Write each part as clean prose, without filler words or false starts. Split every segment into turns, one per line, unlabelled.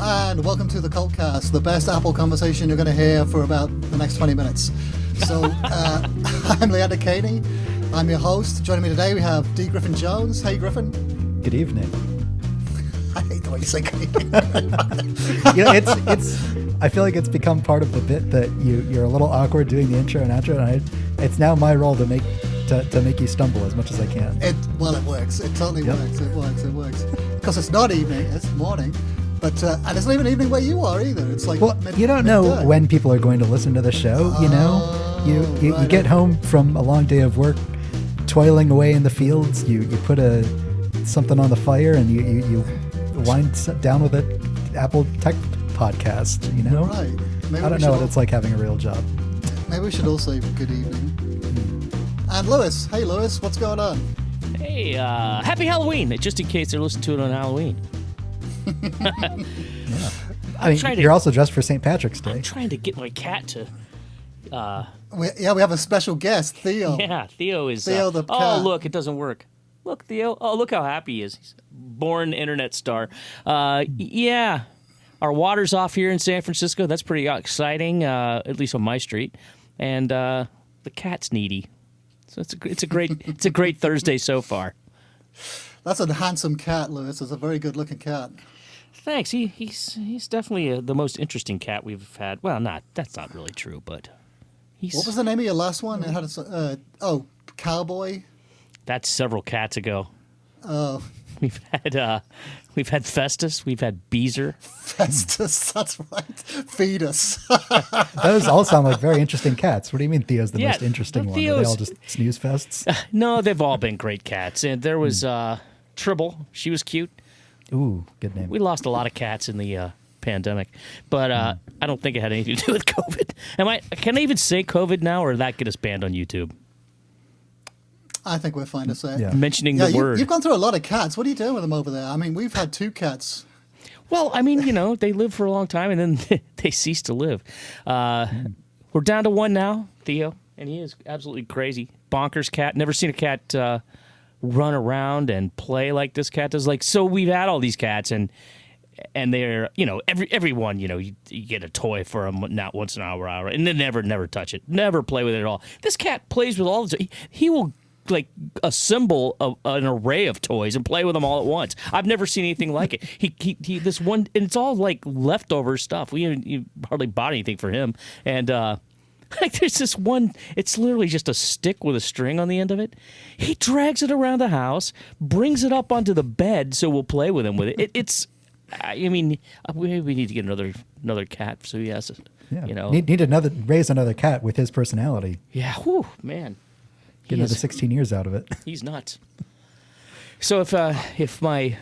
and welcome to the CultCast, the best Apple conversation you're going to hear for about the next 20 minutes. So, I'm Leander Caney. I'm your host. Joining me today, we have D. Griffin Jones. Hey, Griffin.
Good evening.
I hate the way you say good evening.
You know, it's. I feel like it's become part of the bit that you're a little awkward doing the intro and outro, and it's now my role to make you stumble as much as I can.
It works. It totally works. It works. Because it's not evening, it's morning. But and it's not even evening where you are either. It's like
you don't know when people are going to listen to the show. You know, you get home from a long day of work, toiling away in the fields. You put something on the fire and you wind down with an Apple Tech podcast. You know,
right? Maybe
I don't know what it's like having a real job.
Maybe we should all say good evening. And Lewis, hey Lewis, what's going on?
Hey, happy Halloween! Just in case they're listening to it on Halloween.
Yeah. I mean, you're also dressed for St. Patrick's Day.
I'm trying to get my cat to.
We have a special guest, Theo.
Yeah, Theo is.
Theo the cat.
Oh, look, it doesn't work. Look, Theo. Oh, look how happy he is. He's a born internet star. Yeah, our water's off here in San Francisco. That's pretty exciting, at least on my street. And the cat's needy. So it's a great Thursday so far.
That's a handsome cat, Lewis. It's a very good-looking cat.
Thanks. He's definitely the most interesting cat we've had. Well, that's not really true, but he's.
What was the name of your last one? It had Cowboy.
That's several cats ago.
Oh.
We've had Festus. We've had Beezer.
Festus, that's right. Fetus.
Those all sound like very interesting cats. What do you mean Theo's the most interesting one? Are they all just snooze fests?
No, they've all been great cats. And there was Tribble. She was cute.
Ooh, good name.
We lost a lot of cats in the pandemic, but I don't think it had anything to do with COVID. Can I even say COVID now, or that get us banned on YouTube?
I think we're fine to say it.
Yeah.
Mentioning the word.
You've gone through a lot of cats. What are you doing with them over there? I mean, we've had 2 cats.
Well, I mean, they live for a long time, and then they cease to live. We're down to 1 now, Theo, and he is absolutely crazy. Bonkers cat. Never seen a cat run around and play like this cat does. Like, so we've had all these cats, and they're, everyone, you get a toy for them not once in an hour, and then never touch it, never play with it at all. This cat plays with all of it. He will like assemble an array of toys and play with them all at once. I've never seen anything like it. He this one, and it's all like leftover stuff. We hardly bought anything for him, and like there's this one. It's literally just a stick with a string on the end of it. He drags it around the house, brings it up onto the bed, so we'll play with him with it. It's. I mean, we need to get another cat. So yes,
need raise another cat with his personality.
Yeah, whew, man.
Get another 16 years out of it.
He's nuts. So if my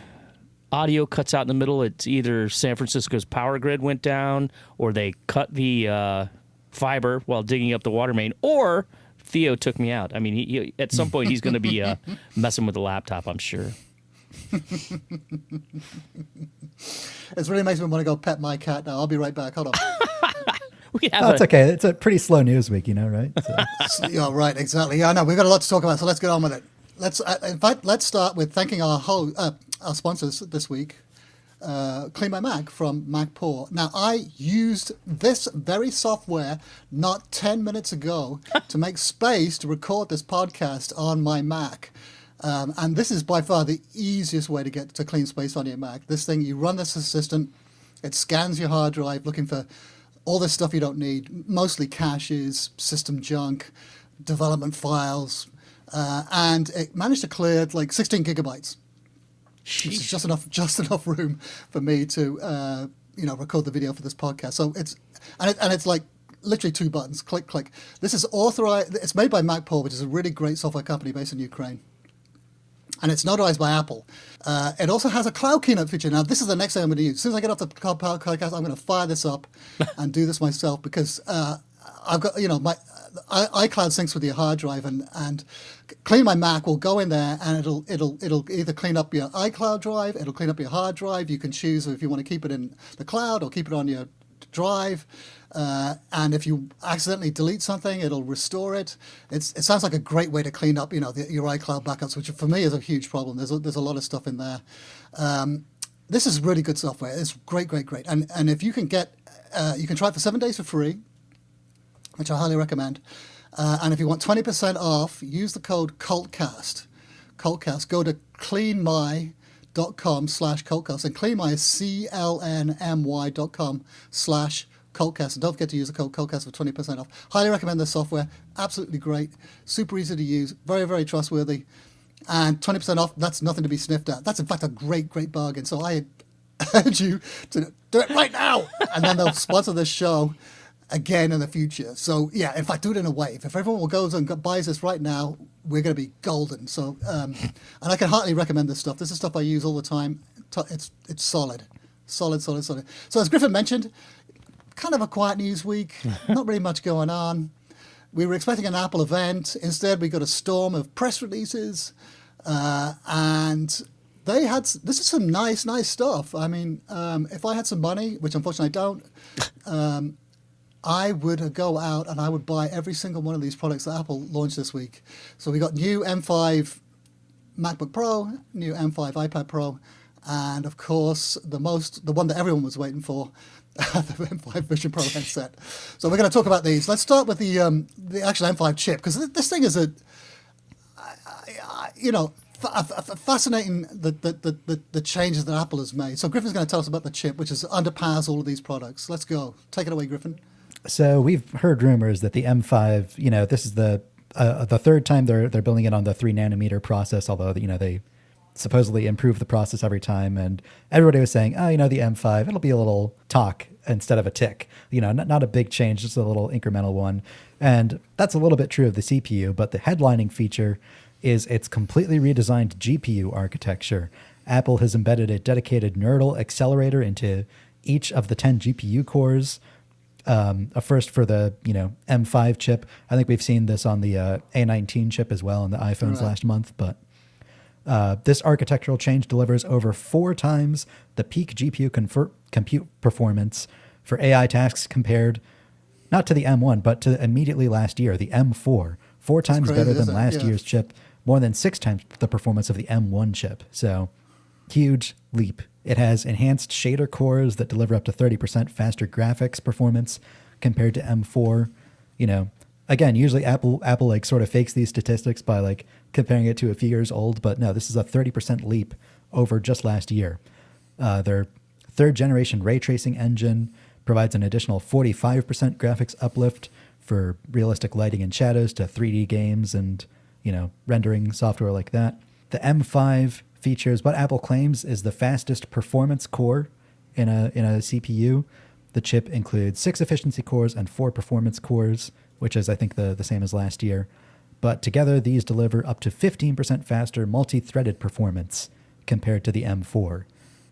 audio cuts out in the middle, it's either San Francisco's power grid went down, or they cut the fiber while digging up the water main, or Theo took me out. I mean, he at some point he's going to be messing with the laptop, I'm sure.
It really makes me want to go pet my cat now. I'll be right back. Hold on.
It's okay. It's a pretty slow news week, right? So.
Yeah, right, exactly. Yeah, I know. We've got a lot to talk about, so let's get on with it. Let's start with thanking our sponsors this week, CleanMyMac from Mac Pro. Now, I used this very software not 10 minutes ago to make space to record this podcast on my Mac. And this is by far the easiest way to get to clean space on your Mac. This thing, you run this assistant, it scans your hard drive looking for all this stuff you don't need, mostly caches, system junk, development files, and it managed to clear like 16 gigabytes. Which is just enough room for me to record the video for this podcast. So it's like literally 2 buttons, click, click. This is authorized. It's made by Mac Pro, which is a really great software company based in Ukraine. And it's notarized by Apple. It also has a cloud keynote feature. Now, this is the next thing I'm going to use. As soon as I get off the podcast, I'm going to fire this up and do this myself because I've got, my iCloud syncs with your hard drive, and CleanMyMac will go in there and it'll either clean up your iCloud drive, it'll clean up your hard drive. You can choose if you want to keep it in the cloud or keep it on your drive. And if you accidentally delete something, it'll restore it. It sounds like a great way to clean up, your iCloud backups, which for me is a huge problem. There's a lot of stuff in there. this is really good software. It's great, great, great. And if you can get, you can try it for 7 days for free, which I highly recommend. And if you want 20% off, use the code CultCast. CultCast. Go to CleanMy.com/CultCast. And CleanMy is CLNMY.com/CultCast. And don't forget to use the code CultCast for 20% off. Highly recommend this software. Absolutely great. Super easy to use. Very, very trustworthy. And 20% off, that's nothing to be sniffed at. That's, in fact, a great, great bargain. So I urge you to do it right now. And then they'll sponsor this show again in the future. So, yeah, in fact, do it in a wave. If everyone goes and buys this right now, we're going to be golden. So, and I can heartily recommend this stuff. This is stuff I use all the time. It's solid. Solid, solid, solid. So, as Griffin mentioned, kind of a quiet news week. Not really much going on. We were expecting an Apple event. Instead, we got a storm of press releases. And they had, this is some nice stuff. I mean, if I had some money, which unfortunately I don't, I would go out and I would buy every single one of these products that Apple launched this week. So we got new M5 MacBook Pro, new M5 iPad Pro, and of course the one that everyone was waiting for, the M5 Vision Pro headset. So we're going to talk about these. Let's start with the actual M5 chip, because this thing is fascinating the changes that Apple has made. So Griffin's going to tell us about the chip, which is underpowers all of these products. Let's go. Take it away, Griffin.
So we've heard rumors that the M5, this is the third time they're building it on the 3 nanometer process, although, they supposedly improve the process every time. And everybody was saying, the M5, it'll be a little talk instead of a tick, not a big change, just a little incremental one. And that's a little bit true of the CPU, but the headlining feature is its completely redesigned GPU architecture. Apple has embedded a dedicated neural accelerator into each of the 10 GPU cores. A first for the M5 chip. I think we've seen this on the A19 chip as well on the iPhones last month. But this architectural change delivers over 4 times the peak GPU compute performance for AI tasks compared not to the M1, but to immediately last year, the M4. 4 times better than last year's chip, more than 6 times the performance of the M1 chip. So huge leap. It has enhanced shader cores that deliver up to 30% faster graphics performance compared to M4. Again, usually Apple like sort of fakes these statistics by like comparing it to a few years old, but no, this is a 30% leap over just last year. Their 3rd generation ray tracing engine provides an additional 45% graphics uplift for realistic lighting and shadows to 3D games and, rendering software like that. The M5 features what Apple claims is the fastest performance core in a CPU. The chip includes 6 efficiency cores and 4 performance cores, which is, I think, the same as last year. But together, these deliver up to 15% faster multi-threaded performance compared to the M4.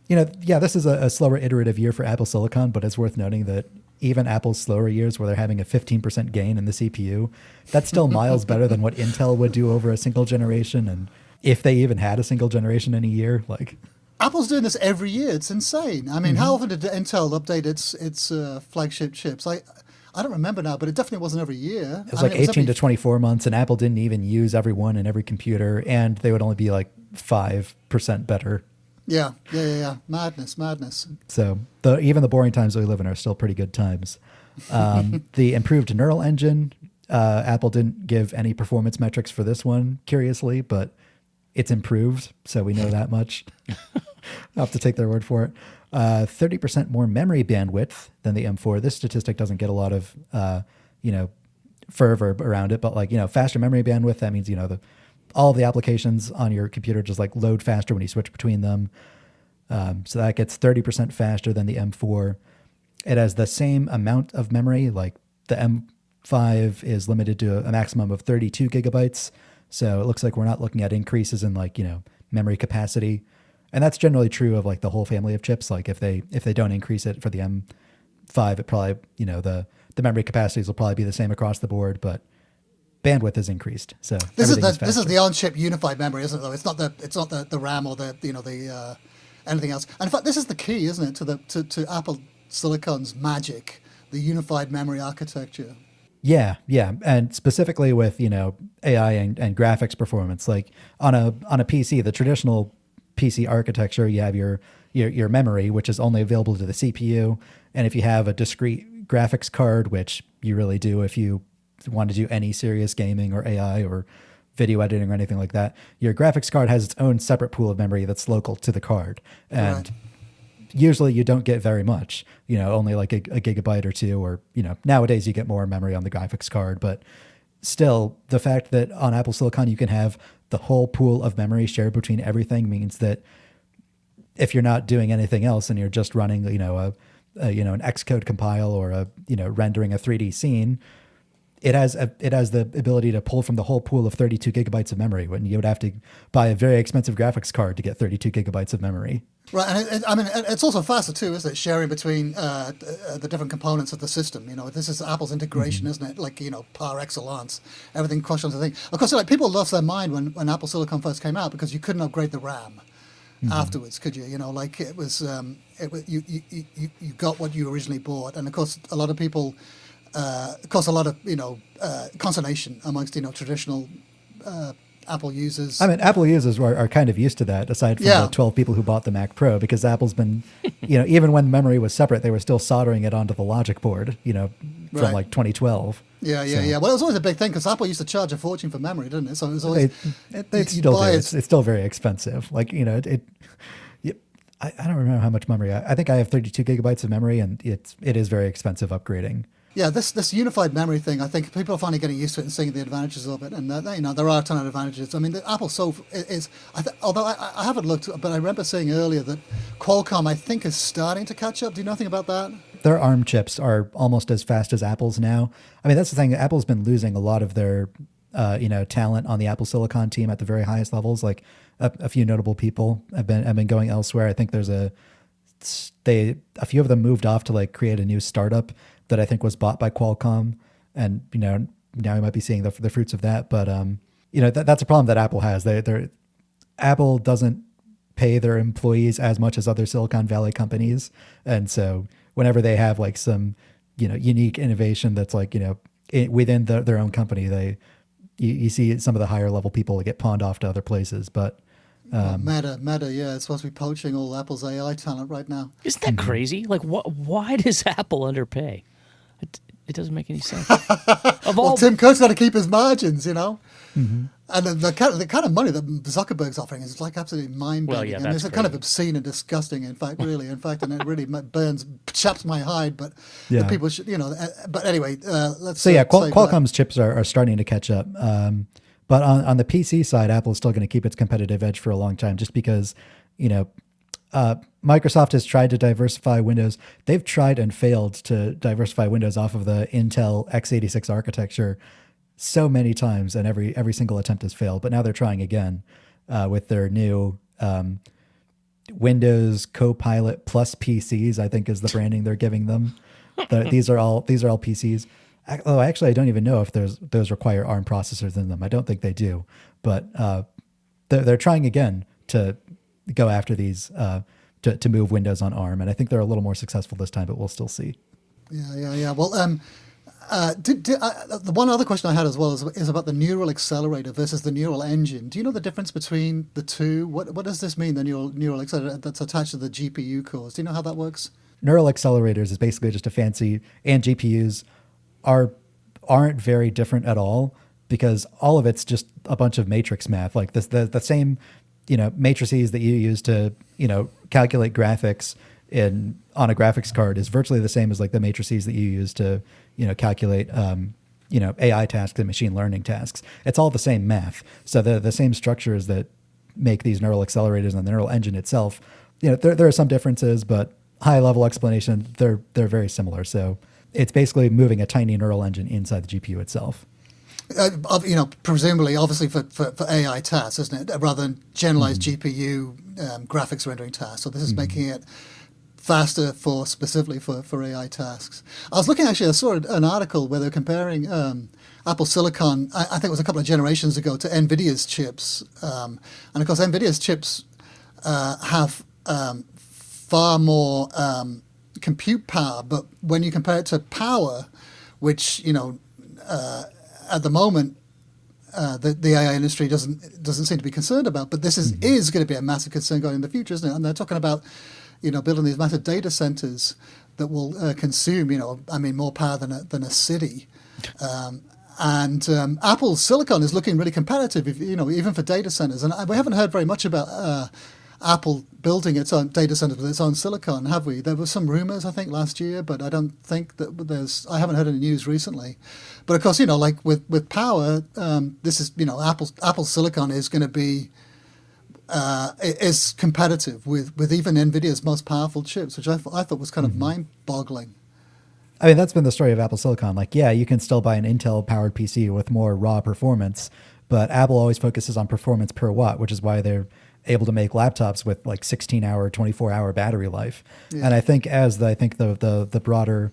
This is a slower iterative year for Apple Silicon, but it's worth noting that even Apple's slower years where they're having a 15% gain in the CPU, that's still miles better than what Intel would do over a single generation. And if they even had a single generation in a year, like...
Apple's doing this every year. It's insane. I mean, how often did Intel update its flagship chips? I don't remember now, but it definitely wasn't every year.
It was 18 to 24 months, and Apple didn't even use every one in every computer, and they would only be like 5% better.
Yeah. Madness.
So even the boring times that we live in are still pretty good times. The improved neural engine, Apple didn't give any performance metrics for this one, curiously, but it's improved, so we know that much. I'll have to take their word for it. 30% more memory bandwidth than the M4. This statistic doesn't get a lot of, fervor around it, but faster memory bandwidth, that means, all of the applications on your computer just like load faster when you switch between them. So that gets 30% faster than the M4. It has the same amount of memory, like the M5 is limited to a maximum of 32 gigabytes. So it looks like we're not looking at increases in memory capacity. And that's generally true of like the whole family of chips. Like if they don't increase it for the M5, it probably, the memory capacities will probably be the same across the board, but bandwidth is increased. So
this is the on-chip unified memory, isn't it? Though it's not the RAM or the anything else. And in fact, this is the key, isn't it, to Apple Silicon's magic, the unified memory architecture.
Yeah, and specifically with AI and graphics performance, like on a PC, the traditional PC architecture, you have your memory, which is only available to the CPU. And if you have a discrete graphics card, which you really do if you want to do any serious gaming or AI or video editing or anything like that, your graphics card has its own separate pool of memory that's local to the card. And
Right.
usually you don't get very much, only like a gigabyte or two, or, nowadays you get more memory on the graphics card. But still, the fact that on Apple Silicon you can have the whole pool of memory shared between everything means that if you're not doing anything else and you're just running, an Xcode compile or rendering a 3D scene, it has the ability to pull from the whole pool of 32 gigabytes of memory, when you would have to buy a very expensive graphics card to get 32 gigabytes of memory.
Right, and it's also faster too, isn't it? Sharing between the different components of the system. This is Apple's integration, isn't it? Like, par excellence, everything crushed onto the thing. Of course, like people lost their mind when Apple Silicon first came out, because you couldn't upgrade the RAM afterwards, could you? Like it was you got what you originally bought, and of course a lot of people. Caused a lot of consternation amongst traditional Apple users.
I mean, Apple users are kind of used to that, aside from the 12 people who bought the Mac Pro, because Apple's been, even when memory was separate, they were still soldering it onto the logic board, from
Right.
like 2012.
Yeah. Well, it was always a big thing, because Apple used to charge a fortune for memory, didn't it? So it was always
They still do. It's still very expensive. Like, I don't remember how much memory. I think I have 32 gigabytes of memory, and it is very expensive upgrading.
Yeah, this unified memory thing, I think people are finally getting used to it and seeing the advantages of it. And, there are a ton of advantages. I mean, the Apple is, although I haven't looked, but I remember saying earlier that Qualcomm, I think, is starting to catch up. Do you know anything about that?
Their ARM chips are almost as fast as Apple's now. I mean, that's the thing. Apple's been losing a lot of their, talent on the Apple Silicon team at the very highest levels. Like a few notable people have been going elsewhere. I think there's a few of them moved off to like create a new startup that I think was bought by Qualcomm, and now we might be seeing the fruits of that. But that's a problem that Apple has. Apple doesn't pay their employees as much as other Silicon Valley companies, and so whenever they have like some unique innovation that's like within their own company, you see some of the higher level people get pawned off to other places. But
Meta, yeah, it's supposed to be poaching all Apple's AI talent right now.
Isn't that crazy? Like, why does Apple underpay? It doesn't make any sense.
Well, Tim Cook's got to keep his margins,
Mm-hmm.
And the kind of money that Zuckerberg's offering is like absolutely mind-bending.
Well, yeah, that's
it's kind of obscene and disgusting. In fact, and it really chaps my hide. But the people should, But anyway, let's.
So Qualcomm's chips are starting to catch up. But on the PC side, Apple is still going to keep its competitive edge for a long time, just because, Microsoft has tried to diversify Windows. They've tried and failed to diversify Windows off of the Intel x86 architecture so many times, and every single attempt has failed. But now they're trying again with their new Windows Copilot Plus PCs, I think is the branding they're giving them. These are all PCs. Oh, actually, I don't even know if those require ARM processors in them. I don't think they do. But they're trying again to go after these, to move Windows on ARM. And I think they're a little more successful this time, but we'll still see.
Yeah. Well, the one other question I had as well is about the neural accelerator versus the neural engine. Do you know the difference between the two? What does this mean, the neural accelerator that's attached to the GPU cores? Do you know how that works?
Neural accelerators is basically just a fancy, and GPUs aren't very different at all, because all of it's just a bunch of matrix math, like the same matrices that you use to calculate graphics on a graphics card is virtually the same as like the matrices that you use to calculate AI tasks and machine learning tasks. It's all the same math. So the same structures that make these neural accelerators and the neural engine itself, there are some differences, but high level explanation, they're very similar. So it's basically moving a tiny neural engine inside the GPU itself.
Presumably, obviously for AI tasks, isn't it? Rather than generalized GPU graphics rendering tasks. So this is making it faster specifically for AI tasks. I was looking, actually, I saw an article where they're comparing Apple Silicon, I think it was a couple of generations ago, to NVIDIA's chips. And of course, NVIDIA's chips have far more compute power, but when you compare it to power, which, at the moment, the AI industry doesn't seem to be concerned about. But this is going to be a massive concern going in the future, isn't it? And they're talking about, building these massive data centers that will consume, more power than a city. And Apple's silicon is looking really competitive, even for data centers. And we haven't heard very much about Apple building its own data centers with its own silicon, have we? There were some rumors, I think, last year, but I don't think that I haven't heard any news recently. But of course, like with power, this is, Apple's silicon is going to be is competitive with even NVIDIA's most powerful chips, which I thought was kind of mind-boggling.
I mean, that's been the story of Apple Silicon. Like, yeah, you can still buy an Intel-powered PC with more raw performance, but Apple always focuses on performance per watt, which is why they're able to make laptops with like 16-hour, 24-hour battery life. Yeah. And I think the broader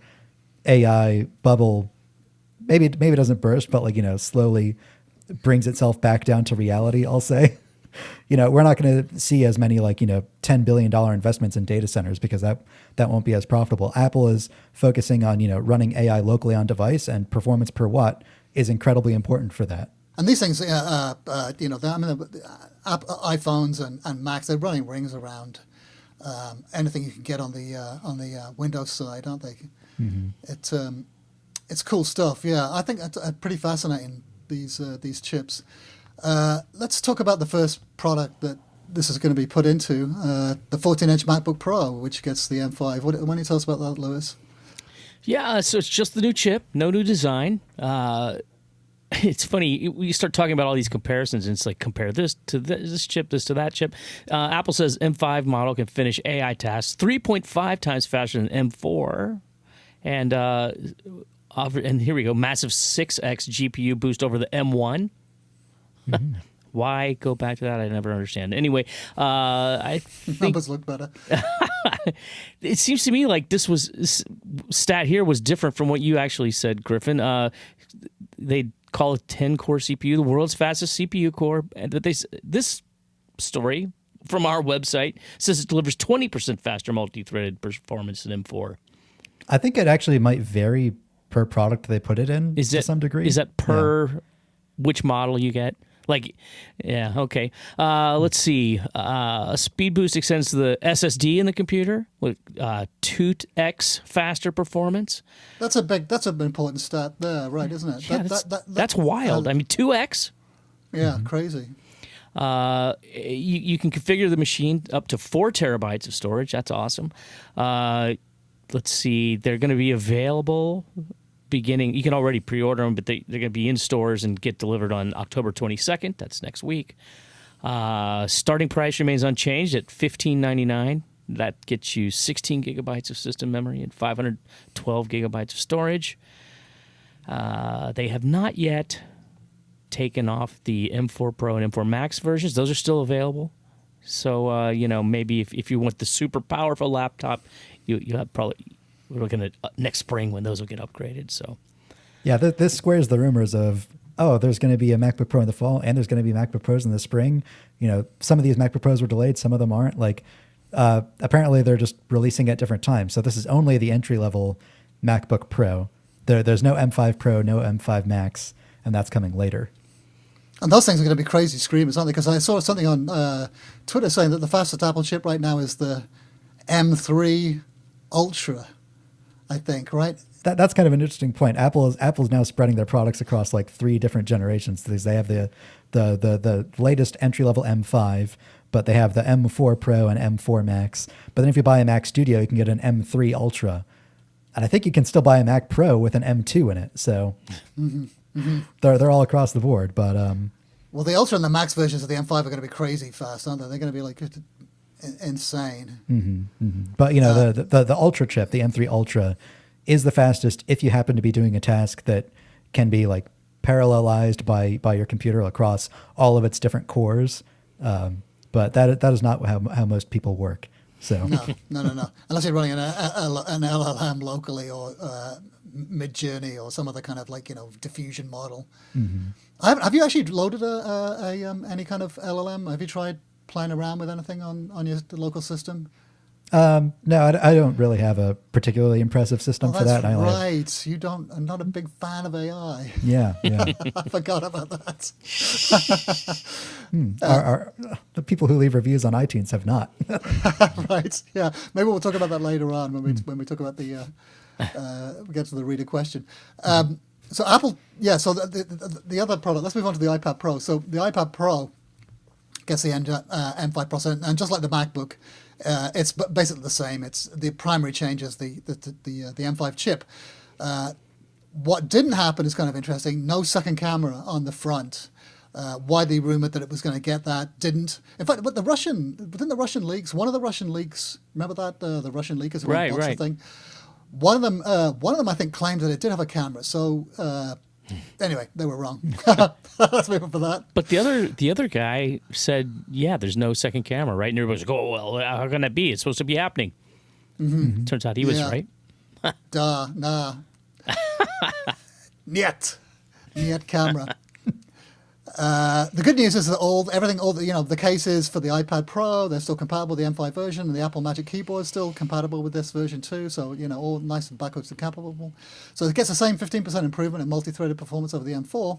AI bubble, maybe it doesn't burst, but slowly brings itself back down to reality, I'll say. We're not going to see as many $10 billion investments in data centers because that won't be as profitable. Apple is focusing on, running AI locally on device, and performance per watt is incredibly important for that.
And these things, iPhones and Macs, they're running rings around anything you can get on the Windows side, aren't they? Mm-hmm. It's cool stuff. Yeah, I think that's pretty fascinating, these chips. Let's talk about the first product that this is going to be put into, the 14-inch MacBook Pro, which gets the M5. Why don't you tell us about that, Lewis?
Yeah, so it's just the new chip, no new design. It's funny, we start talking about all these comparisons, and it's like, compare this to this chip, this to that chip. Apple says M5 model can finish AI tasks 3.5 times faster than M4. And here we go, massive 6x GPU boost over the M1. Mm-hmm. Why go back to that? I never understand. Anyway, I think
numbers look better.
It seems to me like this stat here was different from what you actually said, Griffin. They call it 10-core CPU, the world's fastest CPU core. And this story from our website says it delivers 20% faster multi-threaded performance than M4.
I think it actually might vary per product they put it in to some degree.
Is that per which model you get? Okay. Let's see. A speed boost extends to the SSD in the computer with 2x faster performance.
That's an important stat there, right? Isn't it?
Yeah, that's wild. 2x.
Yeah, crazy.
You can configure the machine up to 4 terabytes of storage. That's awesome. Let's see. They're going to be available beginning. You can already pre-order them, but they're going to be in stores and get delivered on October 22nd. That's next week. Starting price remains unchanged at $15.99. That gets you 16 gigabytes of system memory and 512 gigabytes of storage. They have not yet taken off the M4 Pro and M4 Max versions. Those are still available. So, maybe if you want the super powerful laptop, you have probably... We're looking at next spring when those will get upgraded. So,
yeah, this squares the rumors of, there's going to be a MacBook Pro in the fall, and there's going to be MacBook Pros in the spring. Some of these MacBook Pros were delayed, some of them aren't. Apparently they're just releasing at different times. So this is only the entry-level MacBook Pro. There's no M5 Pro, no M5 Max, and that's coming later.
And those things are going to be crazy screamers, aren't they? Because I saw something on Twitter saying that the fastest Apple chip right now is the M3 Ultra, I think, right?
That's kind of an interesting point. Apple's now spreading their products across 3 different generations. They have the latest entry-level M5, but they have the M4 Pro and M4 Max. But then if you buy a Mac Studio, you can get an M3 Ultra. And I think you can still buy a Mac Pro with an M2 in it. So they're all across the board. But
well, the Ultra and the Max versions of the M5 are going to be crazy fast, aren't they? They're going to be insane.
But the Ultra chip, the M3 Ultra, is the fastest if you happen to be doing a task that can be parallelized by your computer across all of its different cores. But that is not how most people work. So
no. Unless you're running an LLM locally or Midjourney or some other kind of diffusion model. Have you actually loaded any kind of LLM? Have you tried playing around with anything on your local system?
No, I don't really have a particularly impressive system
Oh,
for
that's
that. I only have-
right. You don't. I'm not a big fan of AI.
yeah.
I forgot about that.
The people who leave reviews on iTunes have not.
Right. Yeah. Maybe we'll talk about that later on when we talk about the we get to the reader question. So Apple. Yeah. So the other product. Let's move on to the iPad Pro. So the iPad Pro gets the M5 processor, and just like the MacBook, it's basically the same. It's the primary change is the M5 chip. What didn't happen is kind of interesting. No second camera on the front. Widely rumored that it was going to get that, didn't. In fact, but within the Russian leaks, one of the Russian leaks, remember that the Russian leakers who unboxed the thing. One of them, I think, claimed that it did have a camera. So anyway, they were wrong. Let's move on for that.
But the other guy said, yeah, there's no second camera, right? And everybody's like, oh, well, how can that be? It's supposed to be happening. Mm-hmm. Turns out he was right.
Nah. Niet camera. The good news is that the cases for the iPad Pro, they're still compatible with the M5 version, and the Apple Magic Keyboard is still compatible with this version too. So, all nice and backwards compatible. So it gets the same 15% improvement in multi-threaded performance over the M4.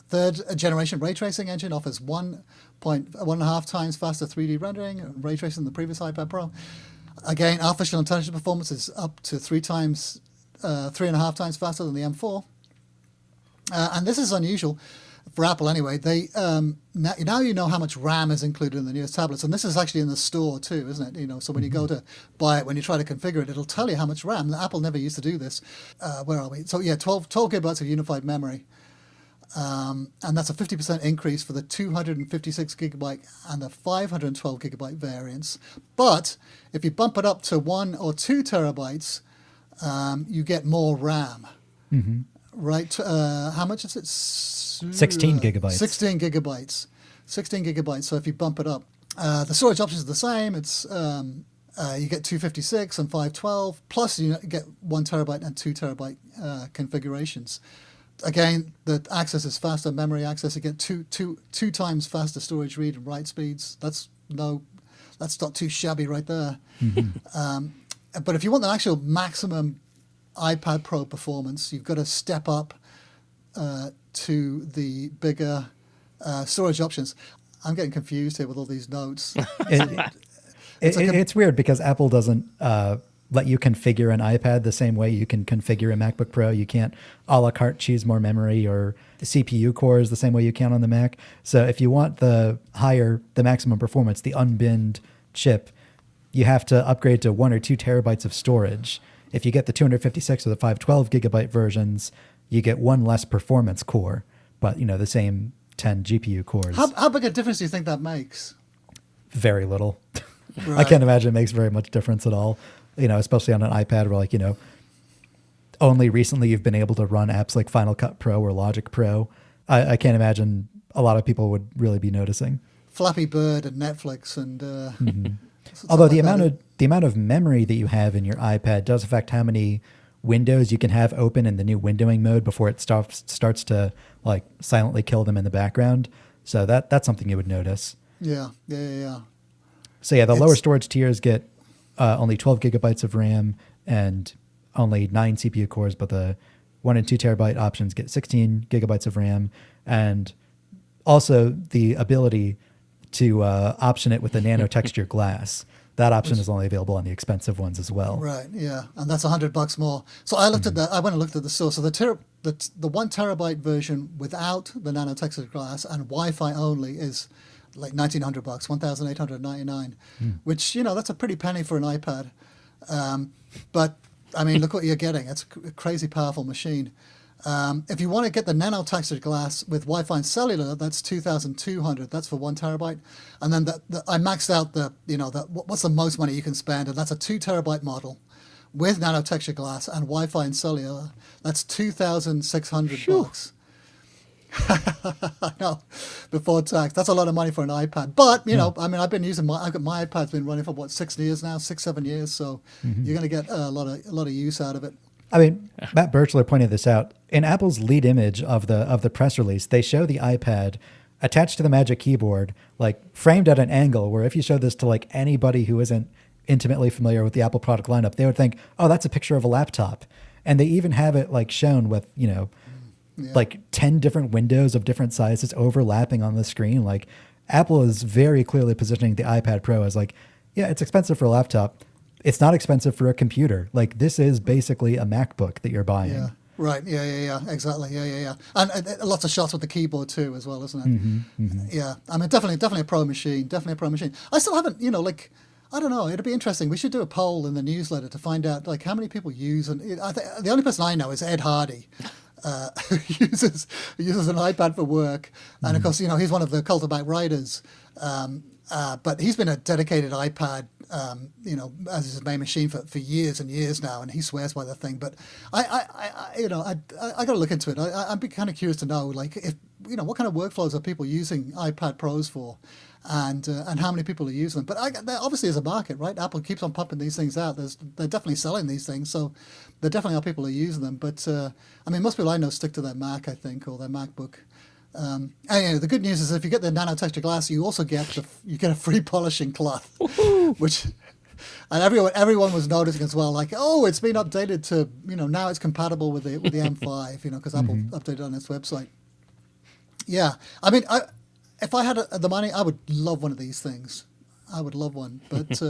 Third generation ray tracing engine offers 1.5 times faster 3D rendering and ray tracing than the previous iPad Pro. Again, artificial intelligence performance is up to 3.5 times faster than the M4. And this is unusual for Apple anyway. They now you know how much RAM is included in the newest tablets, and this is actually in the store too, isn't it? So when you go to buy it, when you try to configure it, it'll tell you how much RAM. Apple never used to do this. Where are we? So yeah, 12 gigabytes of unified memory. And that's a 50% increase for the 256 gigabyte and the 512 gigabyte variants. But if you bump it up to 1 or 2 terabytes, you get more RAM. Mm-hmm. Right? How much is it?
16 gigabytes.
16 gigabytes. 16 gigabytes. So if you bump it up, the storage options are the same. It's you get 256 and 512, plus you get 1 terabyte and 2 terabyte configurations. Again, the access is faster, memory access. You get two times faster storage read and write speeds. That's not too shabby right there. Mm-hmm. But if you want the actual maximum iPad Pro performance, you've got to step up to the bigger storage options. I'm getting confused here with all these notes.
It's weird because Apple doesn't let you configure an iPad the same way you can configure a MacBook Pro. You can't a la carte choose more memory or CPU cores the same way you can on the Mac. So if you want the maximum performance, the unbinned chip, you have to upgrade to 1 or 2 terabytes of storage. If you get the 256 or the 512 gigabyte versions, you get 1 less performance core, but the same 10 GPU cores.
How big a difference do you think that makes?
Very little.
Right.
I can't imagine it makes very much difference at all. Especially on an iPad where only recently you've been able to run apps like Final Cut Pro or Logic Pro. I can't imagine a lot of people would really be noticing.
Flappy Bird and Netflix and.
Mm-hmm. Although the amount of memory that you have in your iPad does affect how many windows you can have open in the new windowing mode before it starts to silently kill them in the background. So that's something you would notice.
Yeah.
So yeah, the lower storage tiers get only 12 gigabytes of RAM and only 9 CPU cores, but the 1 and 2 terabyte options get 16 gigabytes of RAM, and also the ability to option it with the nano texture glass. That option is only available on the expensive ones as well.
Right, yeah, and that's $100 more. So I looked at that. I went and looked at the store. So the 1 terabyte version without the nano texture glass and Wi-Fi only is like $1,900, $1,899, which that's a pretty penny for an iPad. But I mean, look what you're getting. It's a crazy powerful machine. If you want to get the nano textured glass with Wi-Fi and cellular, that's $2,200. That's for 1 terabyte. And then I maxed out what's the most money you can spend, and that's a 2 terabyte model with nano textured glass and Wi-Fi and cellular. That's $2,600. I know, before tax. That's a lot of money for an iPad. But I mean, I've got my iPad's been running for 6 years now, 7 years. So you're going to get a lot of use out of it.
I mean, Matt Birchler pointed this out. In Apple's lead image of the press release, they show the iPad attached to the Magic Keyboard, framed at an angle where if you show this to anybody who isn't intimately familiar with the Apple product lineup, they would think, oh, that's a picture of a laptop. And they even have it like shown with, like 10 different windows of different sizes overlapping on the screen. Like Apple is very clearly positioning the iPad Pro as like, yeah, it's expensive for a laptop. It's not expensive for a computer. Like this is basically a MacBook that you're buying.
Yeah. Right. Yeah. Exactly. Yeah. And lots of shots with the keyboard too, as well, isn't it? Yeah. I mean, definitely a pro machine. Definitely a pro machine. I still haven't, like, I don't know. It'd be interesting. We should do a poll in the newsletter to find out like how many people use. And the only person I know is Ed Hardy, who uses an iPad for work, and of course, he's one of the CultCast writers. But he's been a dedicated iPad, as his main machine for years and years now, and he swears by the thing. But I got to look into it. I'd be kind of curious to know, like, if what kind of workflows are people using iPad Pros for, and how many people are using them. But there obviously is a market, right? Apple keeps on pumping these things out. They're definitely selling these things, so there definitely are people who use them. But I mean, most people I know stick to their Mac, I think, or their MacBook. And the good news is if you get the nano texture glass, you also get a free polishing cloth, which, and everyone was noticing as well. Like, oh, it's been updated to now it's compatible with the M5, because Apple updated on its website. Yeah, I mean, if I had the money, I would love one of these things. I would love one, but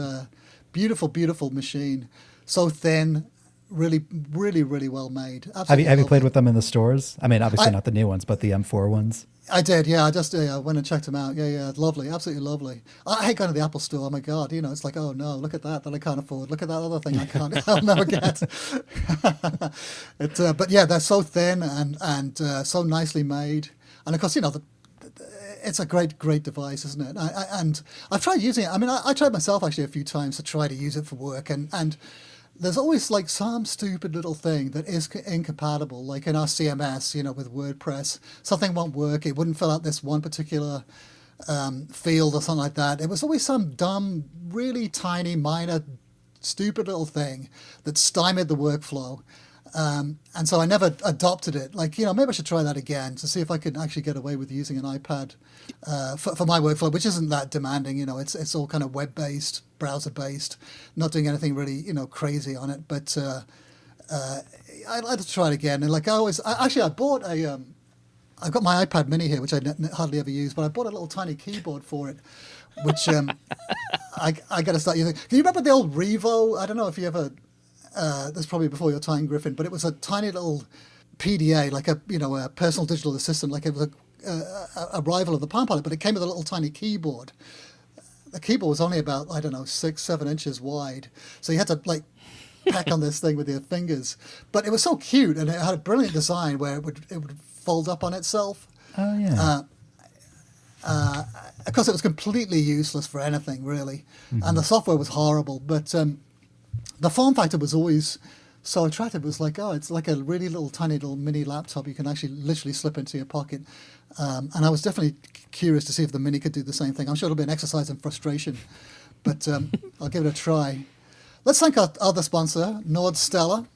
beautiful machine, so thin. Really, really, really well made. Absolutely
have you played with them in the stores? I mean, obviously not the new ones, but the M4 ones.
I did, yeah. I just went and checked them out. Yeah, lovely, absolutely lovely. I hate going to the Apple store. Oh my God, it's like, oh no, look at that I can't afford. Look at that other thing I can't. I'll never get. But yeah, they're so thin and so nicely made, and of course, it's a great device, isn't it? And I've tried using it. I mean, I tried myself actually a few times to try to use it for work, and there's always like some stupid little thing that is incompatible, like in our CMS, with WordPress. Something won't work. It wouldn't fill out this one particular field or something like that. It was always some dumb, really tiny, minor, stupid little thing that stymied the workflow. And so I never adopted it. Like, maybe I should try that again to see if I could actually get away with using an iPad for my workflow, which isn't that demanding. It's all kind of web-based, browser-based, not doing anything really, crazy on it. But I'd like to try it again. And like I bought I've got my iPad mini here, which I hardly ever use, but I bought a little tiny keyboard for it, which I got to start using. Can you remember the old Revo? I don't know if you ever... that's probably before your time, Griffin, but it was a tiny little PDA, like a personal digital assistant, like it was a rival of the Palm Pilot, but it came with a little tiny keyboard. The keyboard was only about 6-7 inches wide, so you had to like peck on this thing with your fingers. But it was so cute, and it had a brilliant design where it would fold up on itself.
Oh yeah.
Of course, it was completely useless for anything really, and the software was horrible, but. The form factor was always so attractive. It was like, oh, it's like a really tiny little mini laptop you can actually literally slip into your pocket. And I was definitely curious to see if the Mini could do the same thing. I'm sure it'll be an exercise in frustration, but I'll give it a try. Let's thank our other sponsor, NordStellar.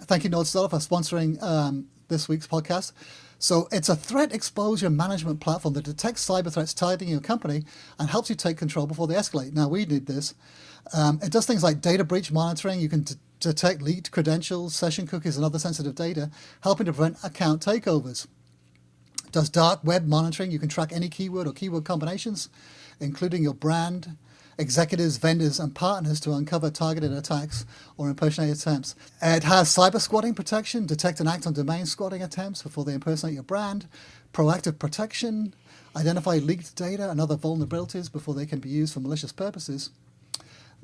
Thank you, NordStellar, for sponsoring this week's podcast. So it's a threat exposure management platform that detects cyber threats targeting your company and helps you take control before they escalate. Now, we need this. It does things like data breach monitoring. You can detect leaked credentials, session cookies, and other sensitive data, helping to prevent account takeovers. It does dark web monitoring. You can track any keyword or keyword combinations, including your brand, executives, vendors, and partners to uncover targeted attacks or impersonate attempts. It has cyber squatting protection, detect and act on domain squatting attempts before they impersonate your brand, proactive protection, identify leaked data and other vulnerabilities before they can be used for malicious purposes.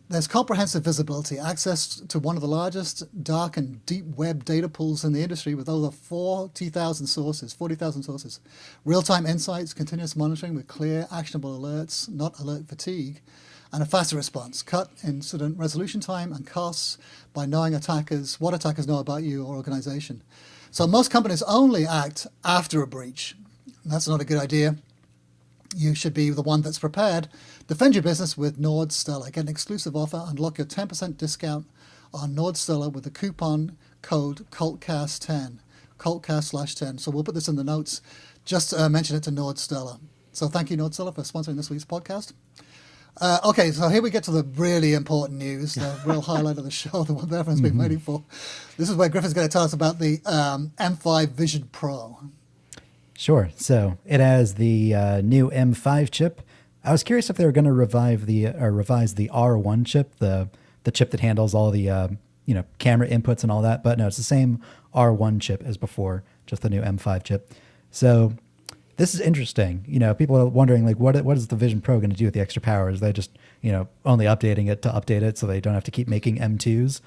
There's comprehensive visibility, access to one of the largest dark and deep web data pools in the industry with over 40,000 sources, real-time insights, continuous monitoring with clear, actionable alerts, not alert fatigue, and a faster response. Cut incident resolution time and costs by knowing what attackers know about you or organization. So most companies only act after a breach. That's not a good idea. You should be the one that's prepared. Defend your business with NordStellar. Get an exclusive offer. Unlock your 10% discount on NordStellar with the coupon code CultCast10. CultCast/10. So we'll put this in the notes. Just mention it to NordStellar. So thank you, NordStellar, for sponsoring this week's podcast. Okay, so here we get to the really important news, the real highlight of the show, the one that everyone's been waiting for. This is where Griffin's going to tell us about the M5 Vision Pro.
Sure. So it has the new M5 chip. I was curious if they were going to revise the R1 chip, the chip that handles all the camera inputs and all that. But no, it's the same R1 chip as before, just the new M5 chip. So this is interesting. People are wondering, like, what is the Vision Pro going to do with the extra power? Is they just, only updating it to update it so they don't have to keep making M2s?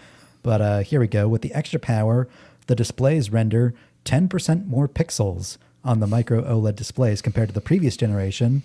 But here we go. With the extra power, the displays render 10% more pixels on the micro OLED displays compared to the previous generation,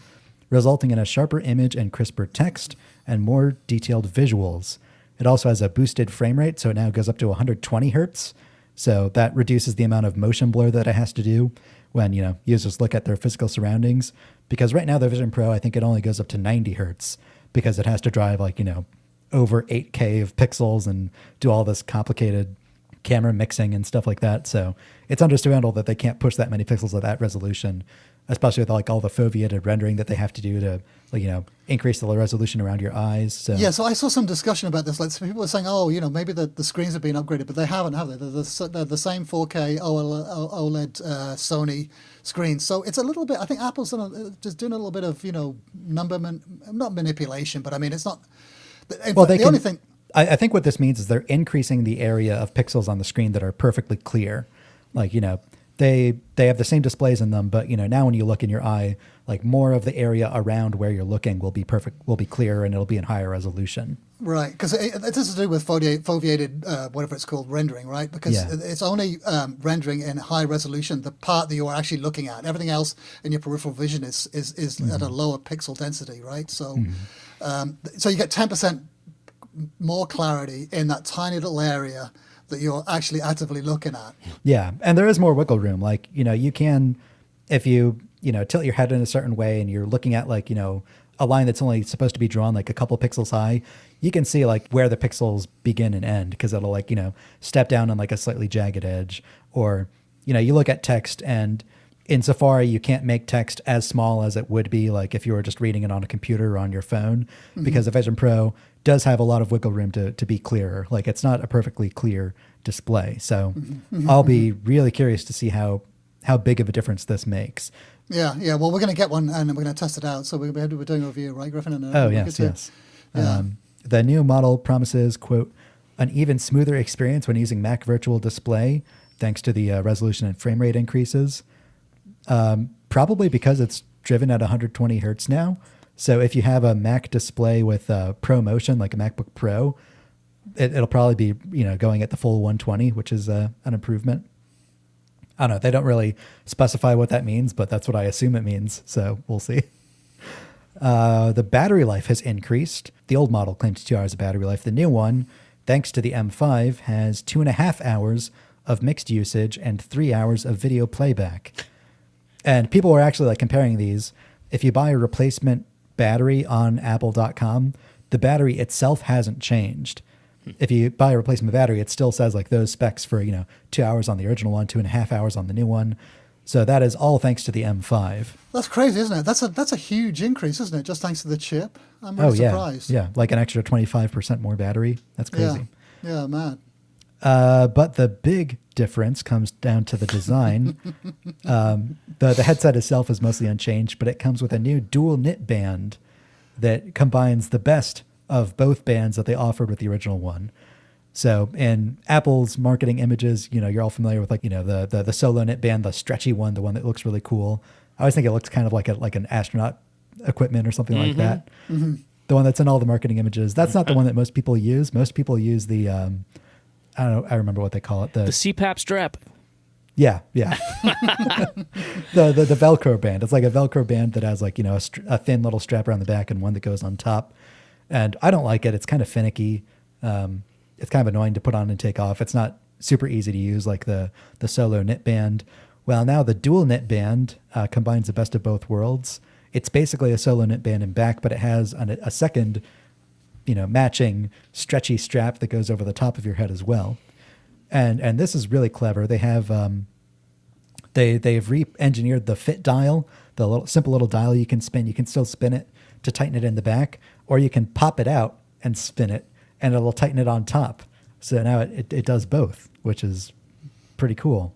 resulting in a sharper image and crisper text and more detailed visuals. It also has a boosted frame rate, so it now goes up to 120 hertz. So that reduces the amount of motion blur that it has to do when, users look at their physical surroundings. Because right now the Vision Pro, I think it only goes up to 90 hertz because it has to drive over 8K of pixels and do all this complicated camera mixing and stuff like that. So it's understandable that they can't push that many pixels at that resolution, especially with all the foveated rendering that they have to do to increase the resolution around your eyes. So
yeah, so I saw some discussion about this. Like, some people were saying, maybe the screens have been upgraded, but they haven't, have they? They're the same 4K OLED Sony screens. So it's a little bit, I think Apple's just doing a little bit of, not manipulation, but I mean, it's not. Only thing.
I think what this means is they're increasing the area of pixels on the screen that are perfectly clear. They have the same displays in them, but now when you look in your eye, more of the area around where you're looking will be clearer, and it'll be in higher resolution.
Right, because it has to do with foveated, whatever it's called, rendering, right? Because it's only rendering in high resolution the part that you're actually looking at. Everything else in your peripheral vision is at a lower pixel density, right? So, so you get 10% more clarity in that tiny little area that you're actually actively looking at.
Yeah, and there is more wiggle room. You can, if you tilt your head in a certain way and you're looking at a line that's only supposed to be drawn a couple pixels high, you can see where the pixels begin and end, because it'll step down on a slightly jagged edge. Or you look at text, and in Safari you can't make text as small as it would be if you were just reading it on a computer or on your phone, because the Vision Pro does have a lot of wiggle room to be clearer. It's not a perfectly clear display. So I'll be really curious to see how big of a difference this makes.
Yeah. Well, we're going to get one and we're going to test it out. So we're doing a review, right, Griffin?
Yes.
Yeah.
The new model promises, quote, an even smoother experience when using Mac Virtual Display, thanks to the resolution and frame rate increases. Probably because it's driven at 120 hertz now. So if you have a Mac display with Pro Motion, like a MacBook Pro, it'll probably be going at the full 120, which is an improvement. I don't know. They don't really specify what that means, but that's what I assume it means. So we'll see. The battery life has increased. The old model claimed 2 hours of battery life. The new one, thanks to the M5, has 2.5 hours of mixed usage and 3 hours of video playback. And people are actually comparing these. If you buy a replacement battery on apple.com, the battery itself hasn't changed. If you buy a replacement battery, it still says those specs for 2 hours on the original one, 2.5 hours on the new one. So that is all thanks to the M5. That's
crazy, isn't it? That's a huge increase, isn't it? Just thanks to the chip. I'm really surprised.
Yeah, an extra 25% more battery. That's crazy.
Yeah, man.
But the big difference comes down to the design. The headset itself is mostly unchanged, but it comes with a new dual knit band that combines the best of both bands that they offered with the original one. So in Apple's marketing images, you're all familiar with the solo knit band, the stretchy one, the one that looks really cool. I always think it looks kind of like an astronaut equipment or something like that. Mm-hmm. The one that's in all the marketing images. That's not the one that most people use. Most people use the I don't know. I remember what they call it.
The CPAP strap.
Yeah. the Velcro band. It's like a Velcro band that has a thin little strap around the back and one that goes on top. And I don't like it. It's kind of finicky. It's kind of annoying to put on and take off. It's not super easy to use like the solo knit band. Well, now the dual knit band combines the best of both worlds. It's basically a solo knit band in back, but it has a second, matching stretchy strap that goes over the top of your head as well. And this is really clever. They have they've re-engineered the fit dial, the simple little dial you can spin. You can still spin it, to tighten it in the back, or you can pop it out and spin it, and it'll tighten it on top. So now it does both, which is pretty cool.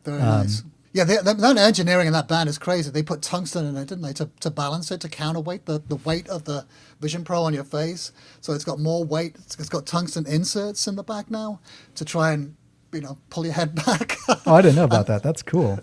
Very nice. Yeah, that engineering in that band is crazy. They put tungsten in it, didn't they, to balance it, to counterweight the weight of the Vision Pro on your face. So it's got more weight. It's got tungsten inserts in the back now to try and, pull your head back.
Oh, I didn't know about that. That's cool.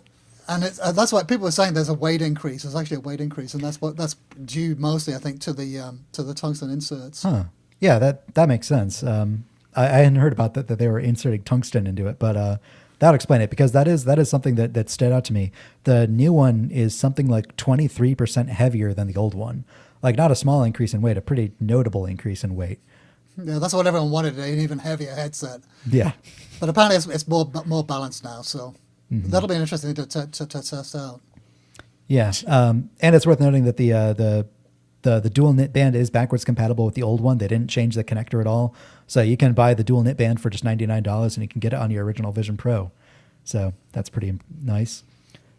And that's why people were saying there's a weight increase. There's actually a weight increase, and that's due mostly, I think, to the tungsten inserts.
Huh. Yeah, that makes sense. I hadn't heard about that they were inserting tungsten into it, but that would explain it, because that is something that stood out to me. The new one is something like 23% heavier than the old one. Like, not a small increase in weight, a pretty notable increase in weight.
Yeah, that's what everyone wanted, an even heavier headset.
Yeah.
But apparently it's more balanced now, so that'll be interesting to test out.
Yeah, and it's worth noting that the dual knit band is backwards compatible with the old one. They didn't change the connector at all. So you can buy the dual knit band for just $99 and you can get it on your original Vision Pro. So that's pretty nice.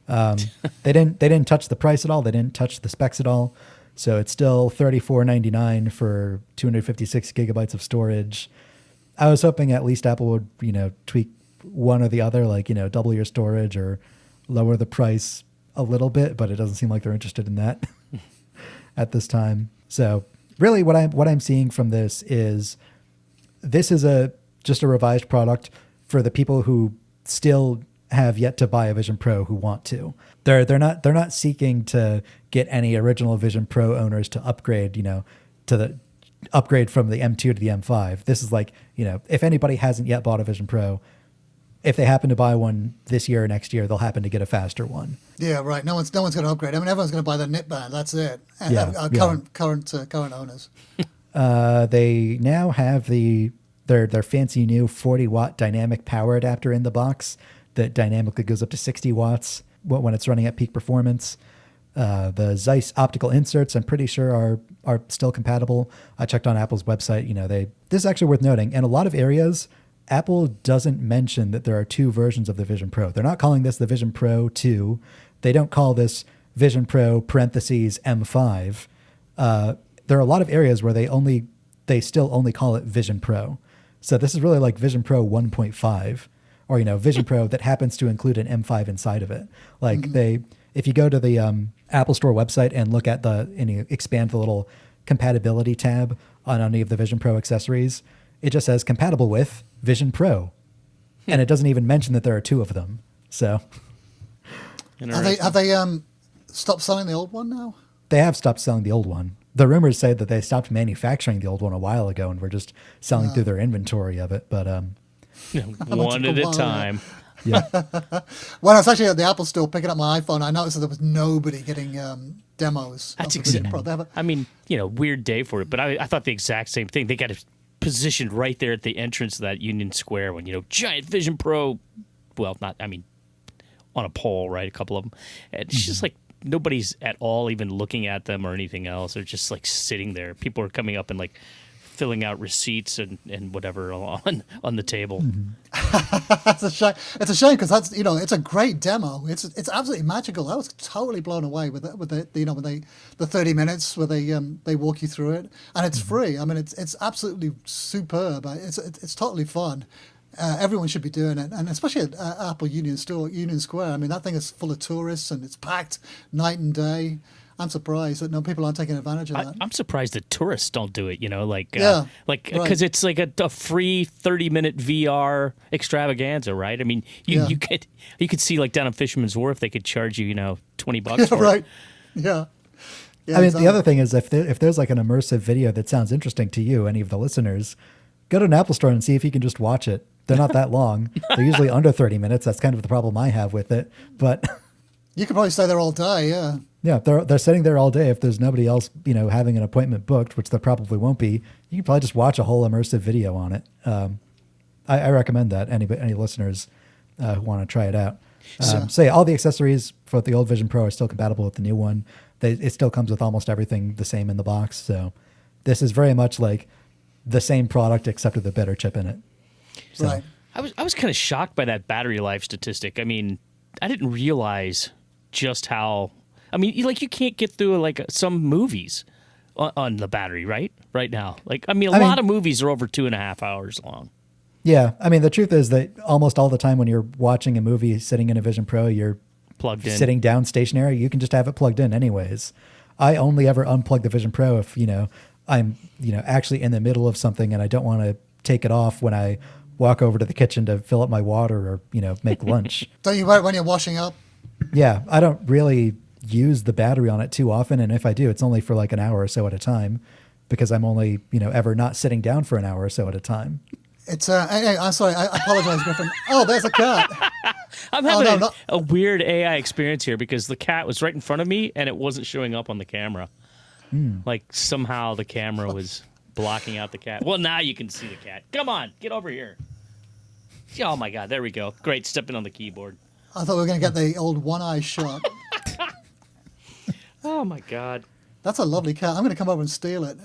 They didn't touch the price at all. They didn't touch the specs at all. So it's still $34.99 for 256 gigabytes of storage. I was hoping at least Apple would, tweak one or the other, like, double your storage or lower the price a little bit, but it doesn't seem like they're interested in that at this time. So really what I'm seeing from this is just a revised product for the people who still have yet to buy a Vision Pro who want to. They're not seeking to get any original Vision Pro owners to upgrade, to the upgrade from the M2 to the M5. This is like, if anybody hasn't yet bought a Vision Pro, if they happen to buy one this year or next year, they'll happen to get a faster one.
Yeah, right. No one's going to upgrade. I mean, everyone's going to buy the knit band. That's it. Current owners.
They now have their fancy new 40-watt dynamic power adapter in the box that dynamically goes up to 60 watts when it's running at peak performance. The Zeiss optical inserts, I'm pretty sure, are still compatible. I checked on Apple's website. This is actually worth noting. In a lot of areas, Apple doesn't mention that there are two versions of the Vision Pro. They're not calling this the Vision Pro 2. They don't call this Vision Pro parentheses M5. There are a lot of areas where they still only call it Vision Pro. So this is really like Vision Pro 1.5, or Vision Pro that happens to include an M5 inside of it. Like if you go to the Apple Store website and look at and you expand the little compatibility tab on any of the Vision Pro accessories, it just says compatible with Vision Pro, and it doesn't even mention that there are two of them. So
have they stopped selling the old one now?
They have stopped selling the old one. The rumors say that they stopped manufacturing the old one a while ago and were just selling through their inventory of it. But
one at a time.
Yeah.
When I was actually at the Apple Store picking up my iPhone, I noticed that there was nobody getting demos.
That's
exactly.
I mean, weird day for it, but I thought the exact same thing. They got it positioned right there at the entrance of that Union Square when, giant Vision Pro, well, not, I mean, on a pole, right? A couple of them. It's just like nobody's at all even looking at them or anything else. They're just like sitting there. People are coming up and like filling out receipts and whatever on the table.
It's a shame. It's a shame because that's it's a great demo. It's absolutely magical. I was totally blown away with it, with the 30 minutes where they walk you through it, and it's free. I mean, it's absolutely superb. It's totally fun. Everyone should be doing it, and especially at Apple Union Square. I mean, that thing is full of tourists and it's packed night and day. I'm surprised that people aren't taking advantage of that.
I'm surprised that tourists don't do it.
Right.
Because it's like a free 30-minute VR extravaganza, right? I mean, you could see like down at Fisherman's Wharf, they could charge you $20 for
right.
it.
Yeah.
I mean, the other thing is if there's like an immersive video that sounds interesting to you, any of the listeners, go to an Apple Store and see if you can just watch it. They're not that long. They're usually under 30 minutes. That's kind of the problem I have with it. But
you could probably stay there all day. Yeah.
Yeah, they're sitting there all day. If there's nobody else, having an appointment booked, which there probably won't be, you can probably just watch a whole immersive video on it. I recommend that any listeners who want to try it out. All the accessories for the old Vision Pro are still compatible with the new one. It still comes with almost everything the same in the box. So this is very much like the same product except with a better chip in it. So.
Right.
I was kind of shocked by that battery life statistic. I mean, I didn't realize just how. I mean, you can't get through like some movies on the battery, right? Right now. Like, I mean, a lot of movies are over 2.5 hours long.
Yeah. I mean, the truth is that almost all the time when you're watching a movie sitting in a Vision Pro, you're
Plugged in.
sitting down stationary. You can just have it plugged in anyways. I only ever unplug the Vision Pro if, I'm, actually in the middle of something and I don't want to take it off when I walk over to the kitchen to fill up my water or, make lunch.
Don't you wear it when you're washing up?
Yeah. I don't really use the battery on it too often. And if I do, it's only for like an hour or so at a time because I'm only, ever not sitting down for an hour or so at a time.
It's hey, I'm sorry. I apologize, Griffin. Oh, there's a cat.
I'm having a weird AI experience here because the cat was right in front of me and it wasn't showing up on the camera. Like somehow the camera was blocking out the cat. Well, now you can see the cat. Come on, get over here. Oh my God, there we go. Great, stepping on the keyboard.
I thought we were going to get the old one-eye shot.
Oh my God.
That's a lovely cat. I'm going to come over and steal it.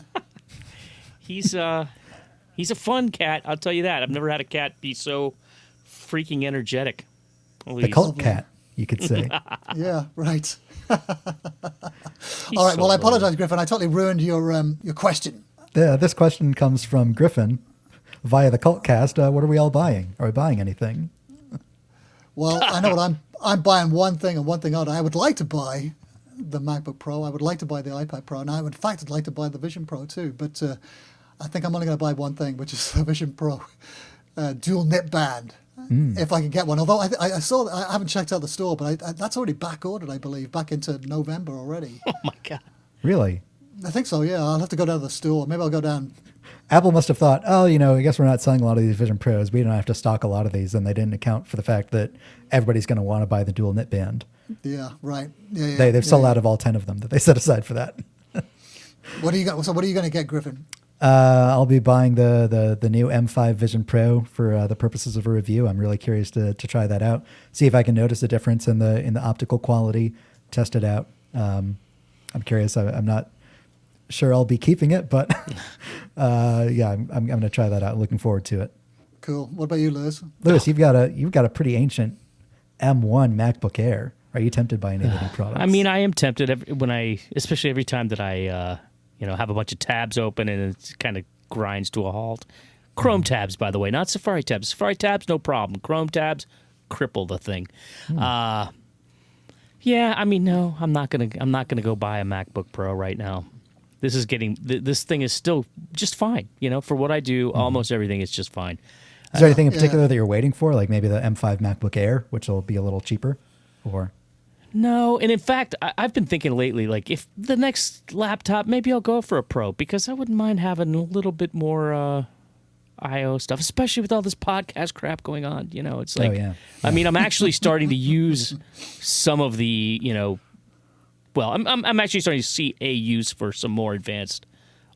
He's a fun cat, I'll tell you that. I've never had a cat be so freaking energetic.
The cult cat, you could say.
Yeah, right. All right, well, I apologize, Griffin. I totally ruined your question.
Yeah, this question comes from Griffin via the CultCast. What are we all buying? Are we buying anything?
Well, I know what I'm buying one thing and one thing only. I would like to buy the MacBook Pro. I would like to buy the iPad Pro. And in fact, I'd like to buy the Vision Pro too. But I think I'm only going to buy one thing, which is the Vision Pro dual nip band. If I can get one. Although I saw, I haven't checked out the store, but that's already back ordered, I believe, back into November already.
Oh my God.
Really?
I think so, yeah. I'll have to go down to the store. Maybe I'll go down.
Apple must have thought, I guess we're not selling a lot of these Vision Pros. We don't have to stock a lot of these. And they didn't account for the fact that everybody's going to want to buy the dual nip band.
Yeah, right. Yeah,
They've sold out of all 10 of them that they set aside for that.
What are you going to get, Griffin?
I'll be buying the new M5 Vision Pro for the purposes of a review. I'm really curious to try that out, see if I can notice a difference in the optical quality, test it out. I'm curious. I'm not sure I'll be keeping it, but yeah, I'm going to try that out. Looking forward to it.
Cool. What about you, Lewis?
Lewis, you've got a pretty ancient M1 MacBook Air. Are you tempted by any of the new products?
I mean, I am tempted especially every time that I have a bunch of tabs open and it kind of grinds to a halt. Chrome tabs, by the way, not Safari tabs. Safari tabs, no problem. Chrome tabs, cripple the thing. Yeah, I mean, no, I'm not gonna go buy a MacBook Pro right now. This thing is still just fine. For what I do, almost everything is just fine.
Is there anything in particular that you're waiting for, like maybe the M5 MacBook Air, which will be a little cheaper, or?
No, and in fact, I've been thinking lately, like if the next laptop, maybe I'll go for a Pro because I wouldn't mind having a little bit more I/O stuff, especially with all this podcast crap going on. It's like, I mean, I'm actually starting to use some of the, well, I'm actually starting to see a use for some more advanced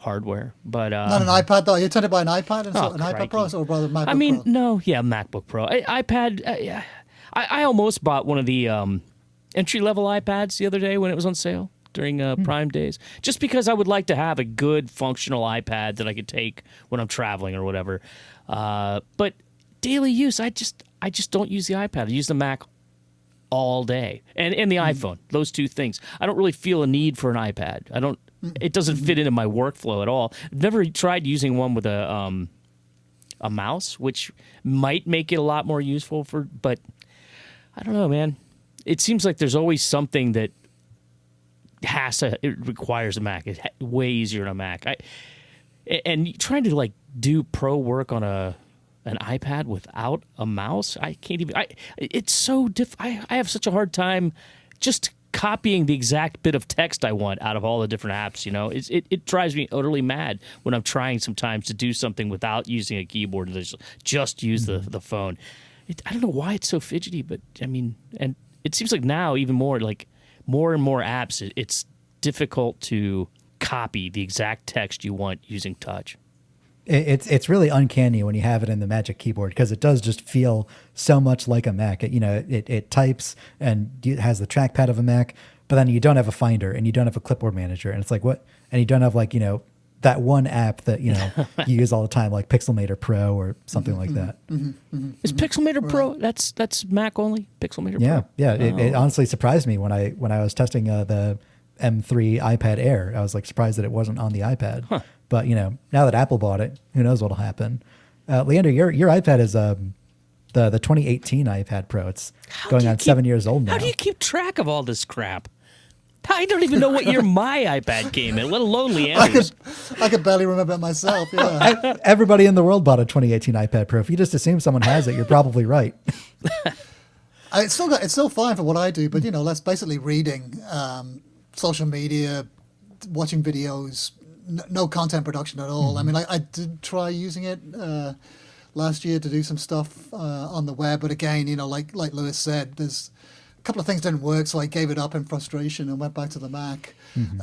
hardware, but
not an iPad though. You're tempted by an iPad and an
crikey.
iPad Pro, or rather MacBook Pro?
I mean, no, yeah, MacBook Pro, iPad. I almost bought one of the entry-level iPads the other day when it was on sale during Prime days, just because I would like to have a good functional iPad that I could take when I'm traveling or whatever. But daily use, I just don't use the iPad. I use the Mac all day, and the iPhone. Those two things. I don't really feel a need for an iPad. It doesn't fit into my workflow at all. I've never tried using one with a mouse, which might make it a lot more useful but I don't know, man. It seems like there's always something that it requires a Mac. It's way easier on a Mac. And trying to do pro work on an iPad without a mouse, I can't even. It's so I have such a hard time just copying the exact bit of text I want out of all the different apps. It drives me utterly mad when I'm trying sometimes to do something without using a keyboard and just use the phone. I don't know why it's so fidgety, but I mean, and it seems like now even more more and more apps, it's difficult to copy the exact text you want using touch.
It's really uncanny when you have it in the Magic Keyboard because it does just feel so much like a Mac. It types and it has the trackpad of a Mac, but then you don't have a Finder and you don't have a clipboard manager, and it's like what? And you don't have that one app that you use all the time, like Pixelmator Pro or something like that.
Is Pixelmator Pro? That's Mac only. Pixelmator
Pro. Yeah.
Oh.
It honestly surprised me when I was testing the M3 iPad Air. I was like surprised that it wasn't on the iPad. But now that Apple bought it, who knows what'll happen? Leander, your iPad is the 2018 iPad Pro. It's going on 7 years old now.
How do you keep track of all this crap? I don't even know what year my iPad came in, let alone Leander's.
I could barely remember it myself. Yeah.
Everybody in the world bought a 2018 iPad Pro. If you just assume someone has it, you're probably right.
It's still fine for what I do, but that's basically reading, social media, watching videos, no content production at all. I mean, I did try using it last year to do some stuff on the web, but again, like Lewis said, there's a couple of things didn't work, so I gave it up in frustration and went back to the Mac.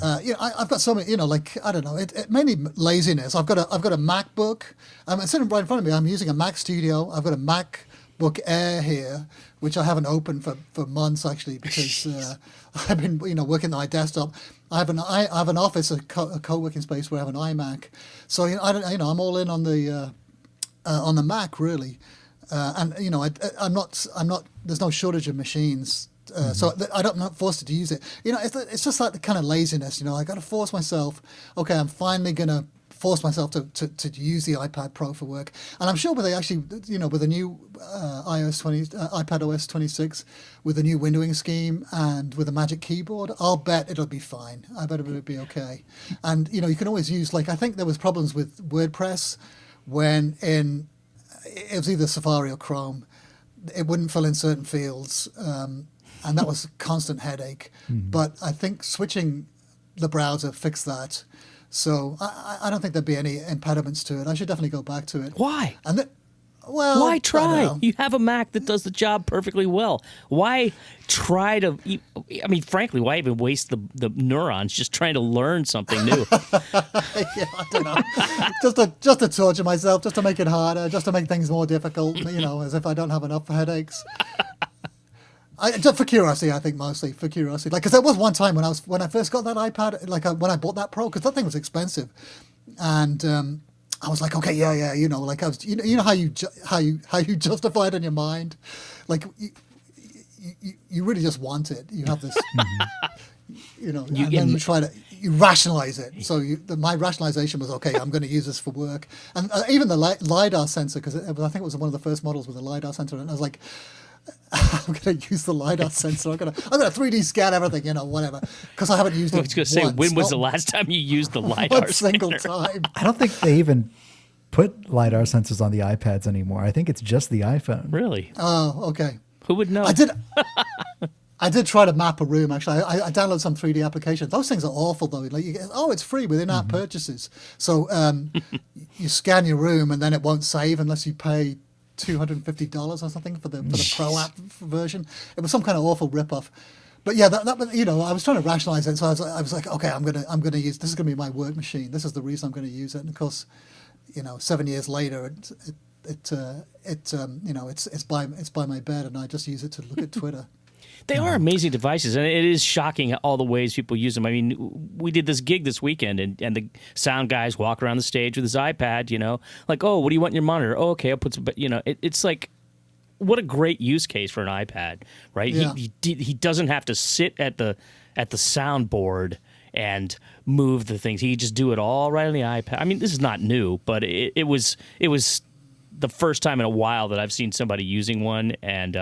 I've got so many, I don't know, it mainly laziness. I've got a MacBook. It's sitting right in front of me. I'm using a Mac Studio. I've got a MacBook Air here, which I haven't opened for months actually, because I've been working on my desktop. I have an office, a co-working space where I have an iMac. So I'm all in on the Mac really, and I'm not. There's no shortage of machines. So I'm not forced to use it. It's just like the kind of laziness. I got to force myself. Okay, I'm finally gonna force myself to use the iPad Pro for work. And I'm sure with the new iPad OS 26, with the new windowing scheme and with the Magic Keyboard, I'll bet it'll be fine. I bet it'll be okay. And you can always use, I think there was problems with WordPress when it was either Safari or Chrome, it wouldn't fill in certain fields. And that was a constant headache. But I think switching the browser fixed that. So I don't think there'd be any impediments to it. I should definitely go back to it.
Why?
Why
try? You have a Mac that does the job perfectly well. Why try to? I mean, frankly, why even waste the neurons just trying to learn something new?
I don't know. just to torture myself, just to make it harder, just to make things more difficult. As if I don't have enough headaches. Just for curiosity, I think mostly for curiosity. Because there was one time when I first got that iPad, when I bought that Pro, because that thing was expensive, and I was like, okay, yeah, I was, how you justify it in your mind, you really just want it. You have this, and then you rationalize it. So my rationalization was, okay, I'm going to use this for work, and even the LiDAR sensor, because I think it was one of the first models with a LiDAR sensor, and I was like, I'm going to use the LiDAR sensor. I'm going to 3D scan everything, whatever. Because I haven't used it.
I was going to say, when was the last time you used the LiDAR
one single time.
I don't think they even put LiDAR sensors on the iPads anymore. I think it's just the iPhone.
Really?
Oh, okay.
Who would know?
I did try to map a room, actually. I downloaded some 3D applications. Those things are awful, though. It's free with in-app purchases. So you scan your room, and then it won't save unless you pay $250 or something for the Pro app version. It was some kind of awful ripoff. But yeah, that I was trying to rationalize it. So I was like, okay, I'm gonna use this. Is gonna be my work machine. This is the reason I'm going to use it. And of course, 7 years later, it's by my bed, and I just use it to look at Twitter.
They are amazing devices, and it is shocking all the ways people use them. I mean, we did this gig this weekend, and the sound guys walk around the stage with his iPad, like, oh, what do you want in your monitor? Oh, okay, I'll put some, it's like, what a great use case for an iPad, right?
Yeah.
He doesn't have to sit at the soundboard and move the things. He can just do it all right on the iPad. I mean, this is not new, but it was the first time in a while that I've seen somebody using one, and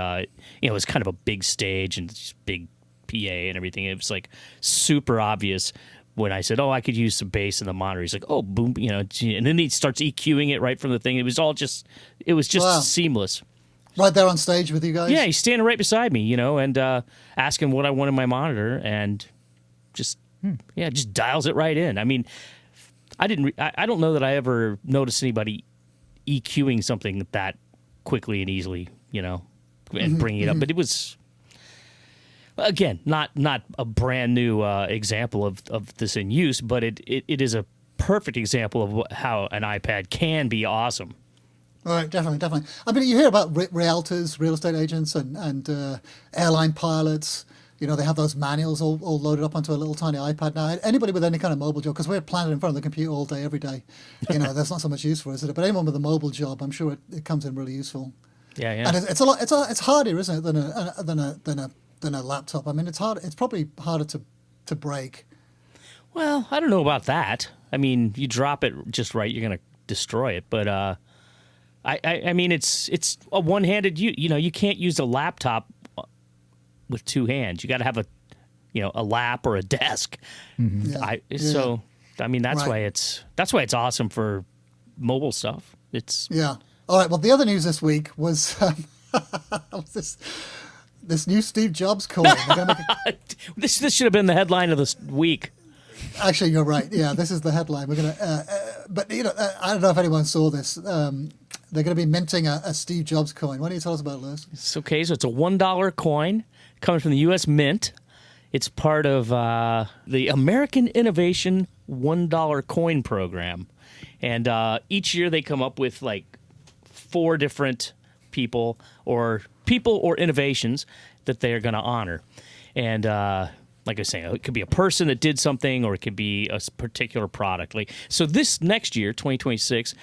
it was kind of a big stage and just big PA and everything. It was like super obvious when I said, "Oh, I could use some bass in the monitor." He's like, "Oh, boom," and then he starts EQing it right from the thing. It was
Wow.
seamless.
Right there on stage with you guys?
Yeah, he's standing right beside me, and asking what I want in my monitor, and just dials it right in. I mean, I don't know that I ever noticed anybody EQing something that quickly and easily, and bringing it up. But it was, again, not a brand new example of this in use, but it is a perfect example of how an iPad can be awesome.
All right, definitely. I mean, you hear about realtors, real estate agents, and airline pilots. They have those manuals all loaded up onto a little tiny iPad now. Anybody with any kind of mobile job, because we're planted in front of the computer all day, every day. There's not so much use for us, is it? But anyone with a mobile job, I'm sure it comes in really useful.
Yeah.
And it's a lot. It's harder, isn't it, than a laptop? I mean, it's hard. It's probably harder to to break.
Well, I don't know about that. I mean, you drop it just right, you're going to destroy it. But I mean, it's a one-handed. You can't use a laptop with two hands. You got to have a lap or a desk.
Yeah.
So I mean, that's
Right.
why it's awesome for mobile stuff. It's
Yeah. All right. Well, the other news this week was, was this new Steve Jobs coin. They're gonna make
this should have been the headline of this week.
Actually, you're right. Yeah, this is the headline. We're gonna, but I don't know if anyone saw this. They're going to be minting a Steve Jobs coin. Why don't you tell us about it, Lewis?
It's okay. So it's a $1 coin coming from the U.S. Mint. It's part of the American Innovation $1 coin program, and each year they come up with like 4 different people or innovations that they are going to honor, and like I was saying, it could be a person that did something, or it could be a particular product. Like so, this next year, 2026,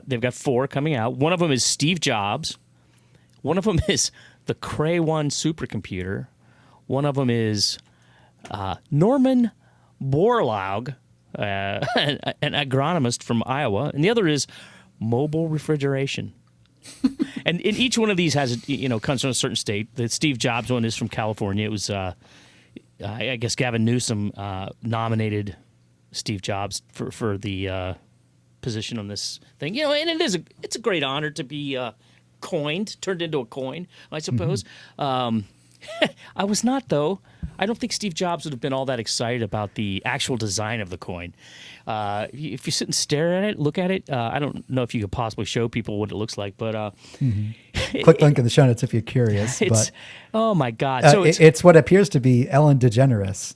they've got 4 coming out. One of them is Steve Jobs. One of them is the Cray 1 supercomputer. One of them is Norman Borlaug, an agronomist from Iowa, and the other is mobile refrigeration. And in each one of these has, comes from a certain state. The Steve Jobs one is from California. It was, I guess, Gavin Newsom nominated Steve Jobs for the position on this thing. And it's a great honor to be turned into a coin, I suppose. I was not, though. I don't think Steve Jobs would have been all that excited about the actual design of the coin. If you sit and stare at it, look at it, I don't know if you could possibly show people what it looks like, but...
Click link in the show notes if you're curious.
Oh, my God.
So it's what appears to be Ellen DeGeneres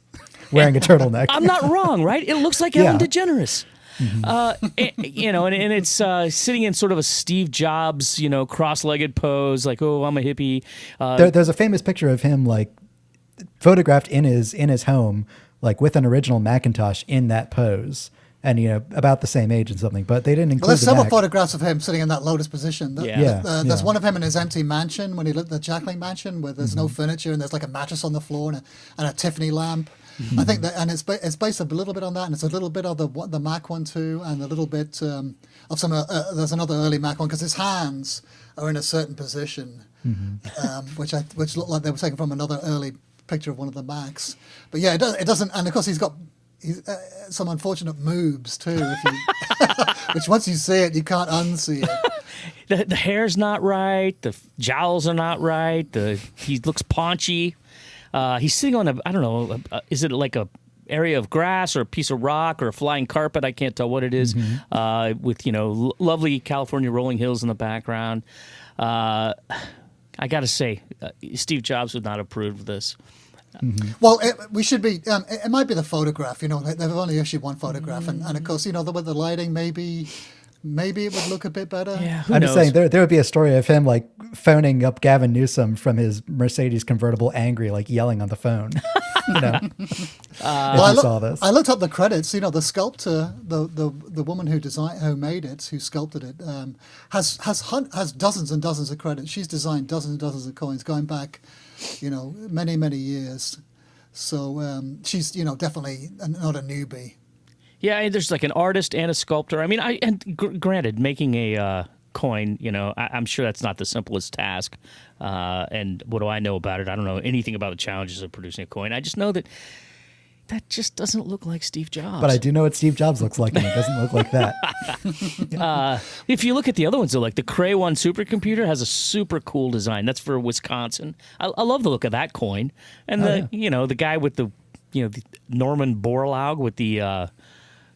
wearing a turtleneck.
I'm not wrong, right? It looks like Ellen DeGeneres. And it's sitting in sort of a Steve Jobs, cross-legged pose, like, oh, I'm a hippie.
There's a famous picture of him, like, photographed in his home, like with an original Macintosh in that pose, and about the same age and something. But they didn't include.
Well, there's
the
several
Mac.
photographs of him sitting in that lotus position. There's one of him in his empty mansion when he lived the Jackling mansion, where there's no furniture and there's like a mattress on the floor and a Tiffany lamp. I think that, and it's based a little bit on that, and it's a little bit of the Mac one too, and a little bit of some. There's another early Mac one because his hands are in a certain position, which looked like they were taken from another early picture of one of the Macs. But yeah, it doesn't, and of course he's got some unfortunate moves too, which once you see it, you can't unsee it.
The hair's not right. The jowls are not right. He looks paunchy. He's sitting on I don't know, is it like a area of grass or a piece of rock or a flying carpet? I can't tell what it is. With lovely California rolling hills in the background. I got to say, Steve Jobs would not approve of this.
Well, we should be. It might be the photograph. They've only issued one photograph, and of course, with the lighting, maybe it would look a bit better.
Yeah,
I'm just saying there would be a story of him like phoning up Gavin Newsom from his Mercedes convertible, angry, like yelling on the phone. I saw this.
I looked up the credits. The sculptor, the woman who made it, who sculpted it, has dozens and dozens of credits. She's designed dozens and dozens of coins going back, many years. So she's definitely not a newbie.
Yeah, there's like an artist and a sculptor. I mean, granted, making a coin, I'm sure that's not the simplest task. And what do I know about it? I don't know anything about the challenges of producing a coin. I just know that just doesn't look like Steve Jobs.
But I do know what Steve Jobs looks like, and it doesn't look like that.
If you look at the other ones, though, like the Cray 1 supercomputer has a super cool design. That's for Wisconsin. I love the look of that coin. And the guy with the the Norman Borlaug with the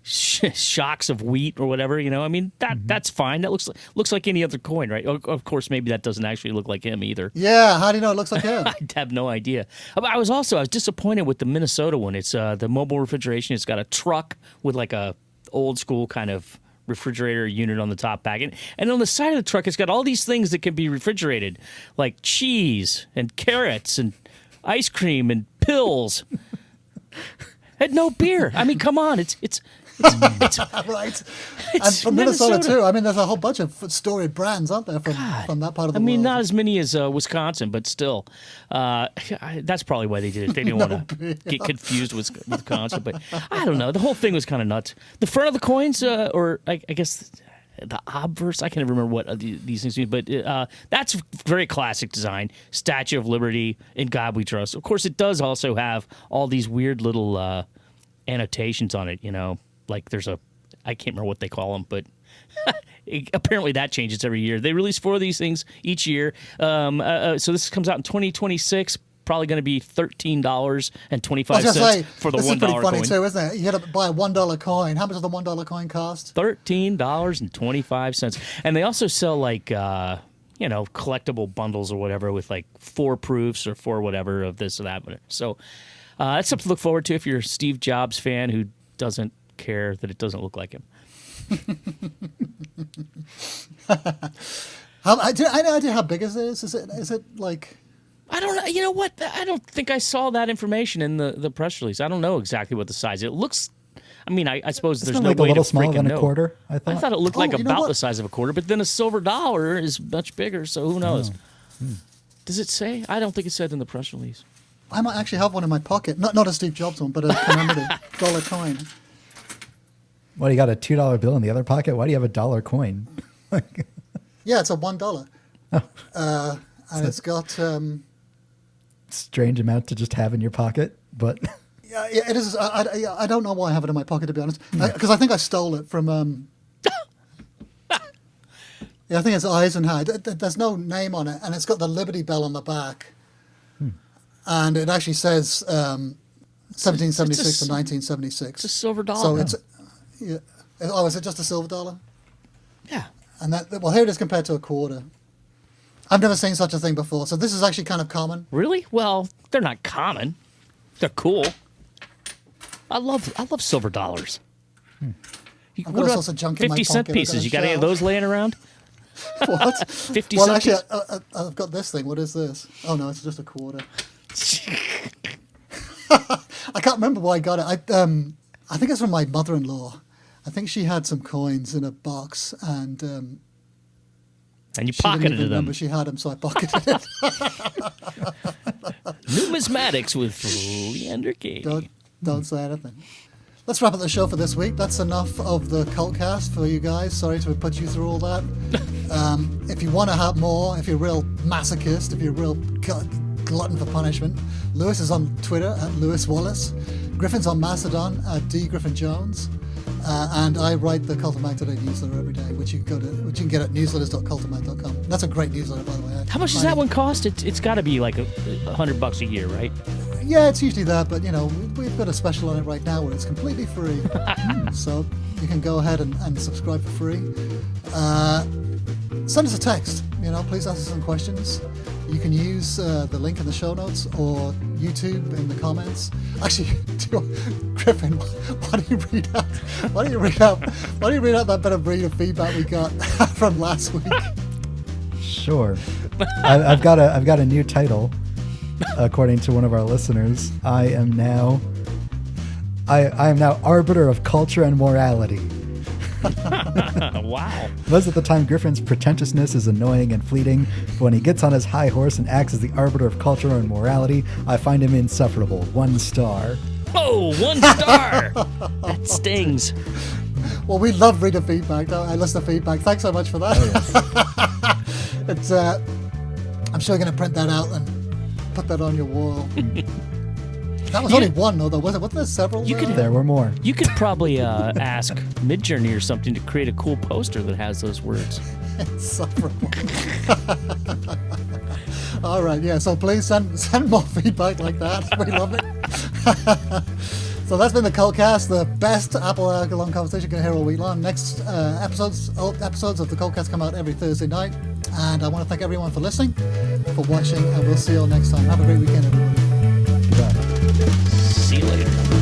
shocks of wheat or whatever, I mean, that's fine. That looks like any other coin, right? Of course, maybe that doesn't actually look like him either.
Yeah, how do you know it looks like him?
I have no idea. I was disappointed with the Minnesota one. It's the mobile refrigeration. It's got a truck with like a old school kind of refrigerator unit on the top back, and on the side of the truck, it's got all these things that can be refrigerated, like cheese and carrots and ice cream and pills. And no beer. I mean, come on, it's
Right. And
It's
from Minnesota,
Minnesota.
too. I mean, there's a whole bunch of storied brands, aren't there, from that part of the
I mean,
world?
not as many as Wisconsin, but still. That's probably why they did it. They didn't want to get confused with Wisconsin. But I don't know. The whole thing was kind of nuts. The front of the coins, or I guess the obverse, I can't remember what these things mean, but that's very classic design. Statue of Liberty, In God We Trust. Of course, it does also have all these weird little annotations on it, like there's I can't remember what they call them, but apparently that changes every year. They release 4 of these things each year. So this comes out in 2026. Probably going to be $13.25 for the $1
this is pretty funny
coin.
too, isn't it? You got to buy a $1 coin. How much does the $1 coin cost?
$13.25. And they also sell like collectible bundles or whatever with like 4 proofs or 4 whatever of this or that. So that's something to look forward to if you're a Steve Jobs fan who doesn't care that it doesn't look like him.
I have no idea how big it is. Is it like?
I don't know. You know what? I don't think I saw that information in the press release. I don't know exactly what the size. It looks. I mean, I suppose there's no
like
way
a little
to
smaller
freaking
than a
know.
quarter. I
thought it looked like
you know
about
what?
the size of a quarter, but then a silver dollar is much bigger. So who knows? Does it say? I don't think it said in the press release.
I might actually have one in my pocket. Not a Steve Jobs one, but a commemorative dollar coin.
What, you got a $2 bill in the other pocket? Why do you have a dollar coin?
Yeah, it's a $1. And it's got.
Strange amount to just have in your pocket, but
Yeah, it is. I don't know why I have it in my pocket, to be honest, because I think I stole it from. Yeah, I think it's Eisenhower. There's no name on it, and it's got the Liberty Bell on the back, and it actually says 1776 to 1976.
It's a silver dollar.
So it's. Yeah. Oh, is it just a silver dollar?
Yeah.
And here it is compared to a quarter. I've never seen such a thing before, so this is actually kind of common.
Really? Well, they're not common. They're cool. I love silver dollars.
I've got
What
all
about
sorts of junk in my
50-cent
pocket.
pieces? You got any of those laying around?
What?
50
Well,
cent
actually,
piece?
I've got this thing. What is this? Oh no, it's just a quarter. I can't remember why I got it. I think it's from my mother-in-law. I think she had some coins in a box, and
And you
she didn't
pocketed
even
them.
remember she had them, so I pocketed it.
Numismatics with Leander Katie.
Don't say anything. Let's wrap up the show for this week. That's enough of the CultCast for you guys. Sorry to have put you through all that. If you want to have more, if you're a real masochist, if you're a real glutton for punishment, Lewis is on Twitter at Lewis Wallace. Griffin's on Mastodon at dgriffinjones. And I write the Cult of Mac Today newsletter every day, which you can get at newsletters.cultofmac.com. That's a great newsletter, by the way.
How much does that one cost? It's got to be like $100 a year, right?
Yeah, it's usually that, but we've got a special on it right now where it's completely free. So you can go ahead and subscribe for free. Send us a text. Please ask us some questions. You can use the link in the show notes or YouTube in the comments. Actually, Griffin, why don't you read out that bit of read of feedback we got from last week?
sure. I've got a new title, according to one of our listeners. I am now arbiter of culture and morality.
Wow.
Most of the time, Griffin's pretentiousness is annoying and fleeting, but when he gets on his high horse and acts as the arbiter of culture and morality, I find him insufferable. 1 star.
Oh, 1 star. That stings.
Well, we love reading feedback. I listen to feedback. Thanks so much for that.
Oh, yes.
It's. I'm sure you're going to print that out and put that on your wall. That was only one, though, was it? Wasn't there several?
There were more.
You could probably ask Midjourney or something to create a cool poster that has those words.
Insufferable. All right, yeah. So please send more feedback like that. We love it. So that's been the CultCast, the best Apple hour-long conversation you're going to hear all week long. Next episodes of the CultCast come out every Thursday night. And I want to thank everyone for listening, for watching, and we'll see you all next time. Have a great weekend, everybody.
Goodbye.
See you later.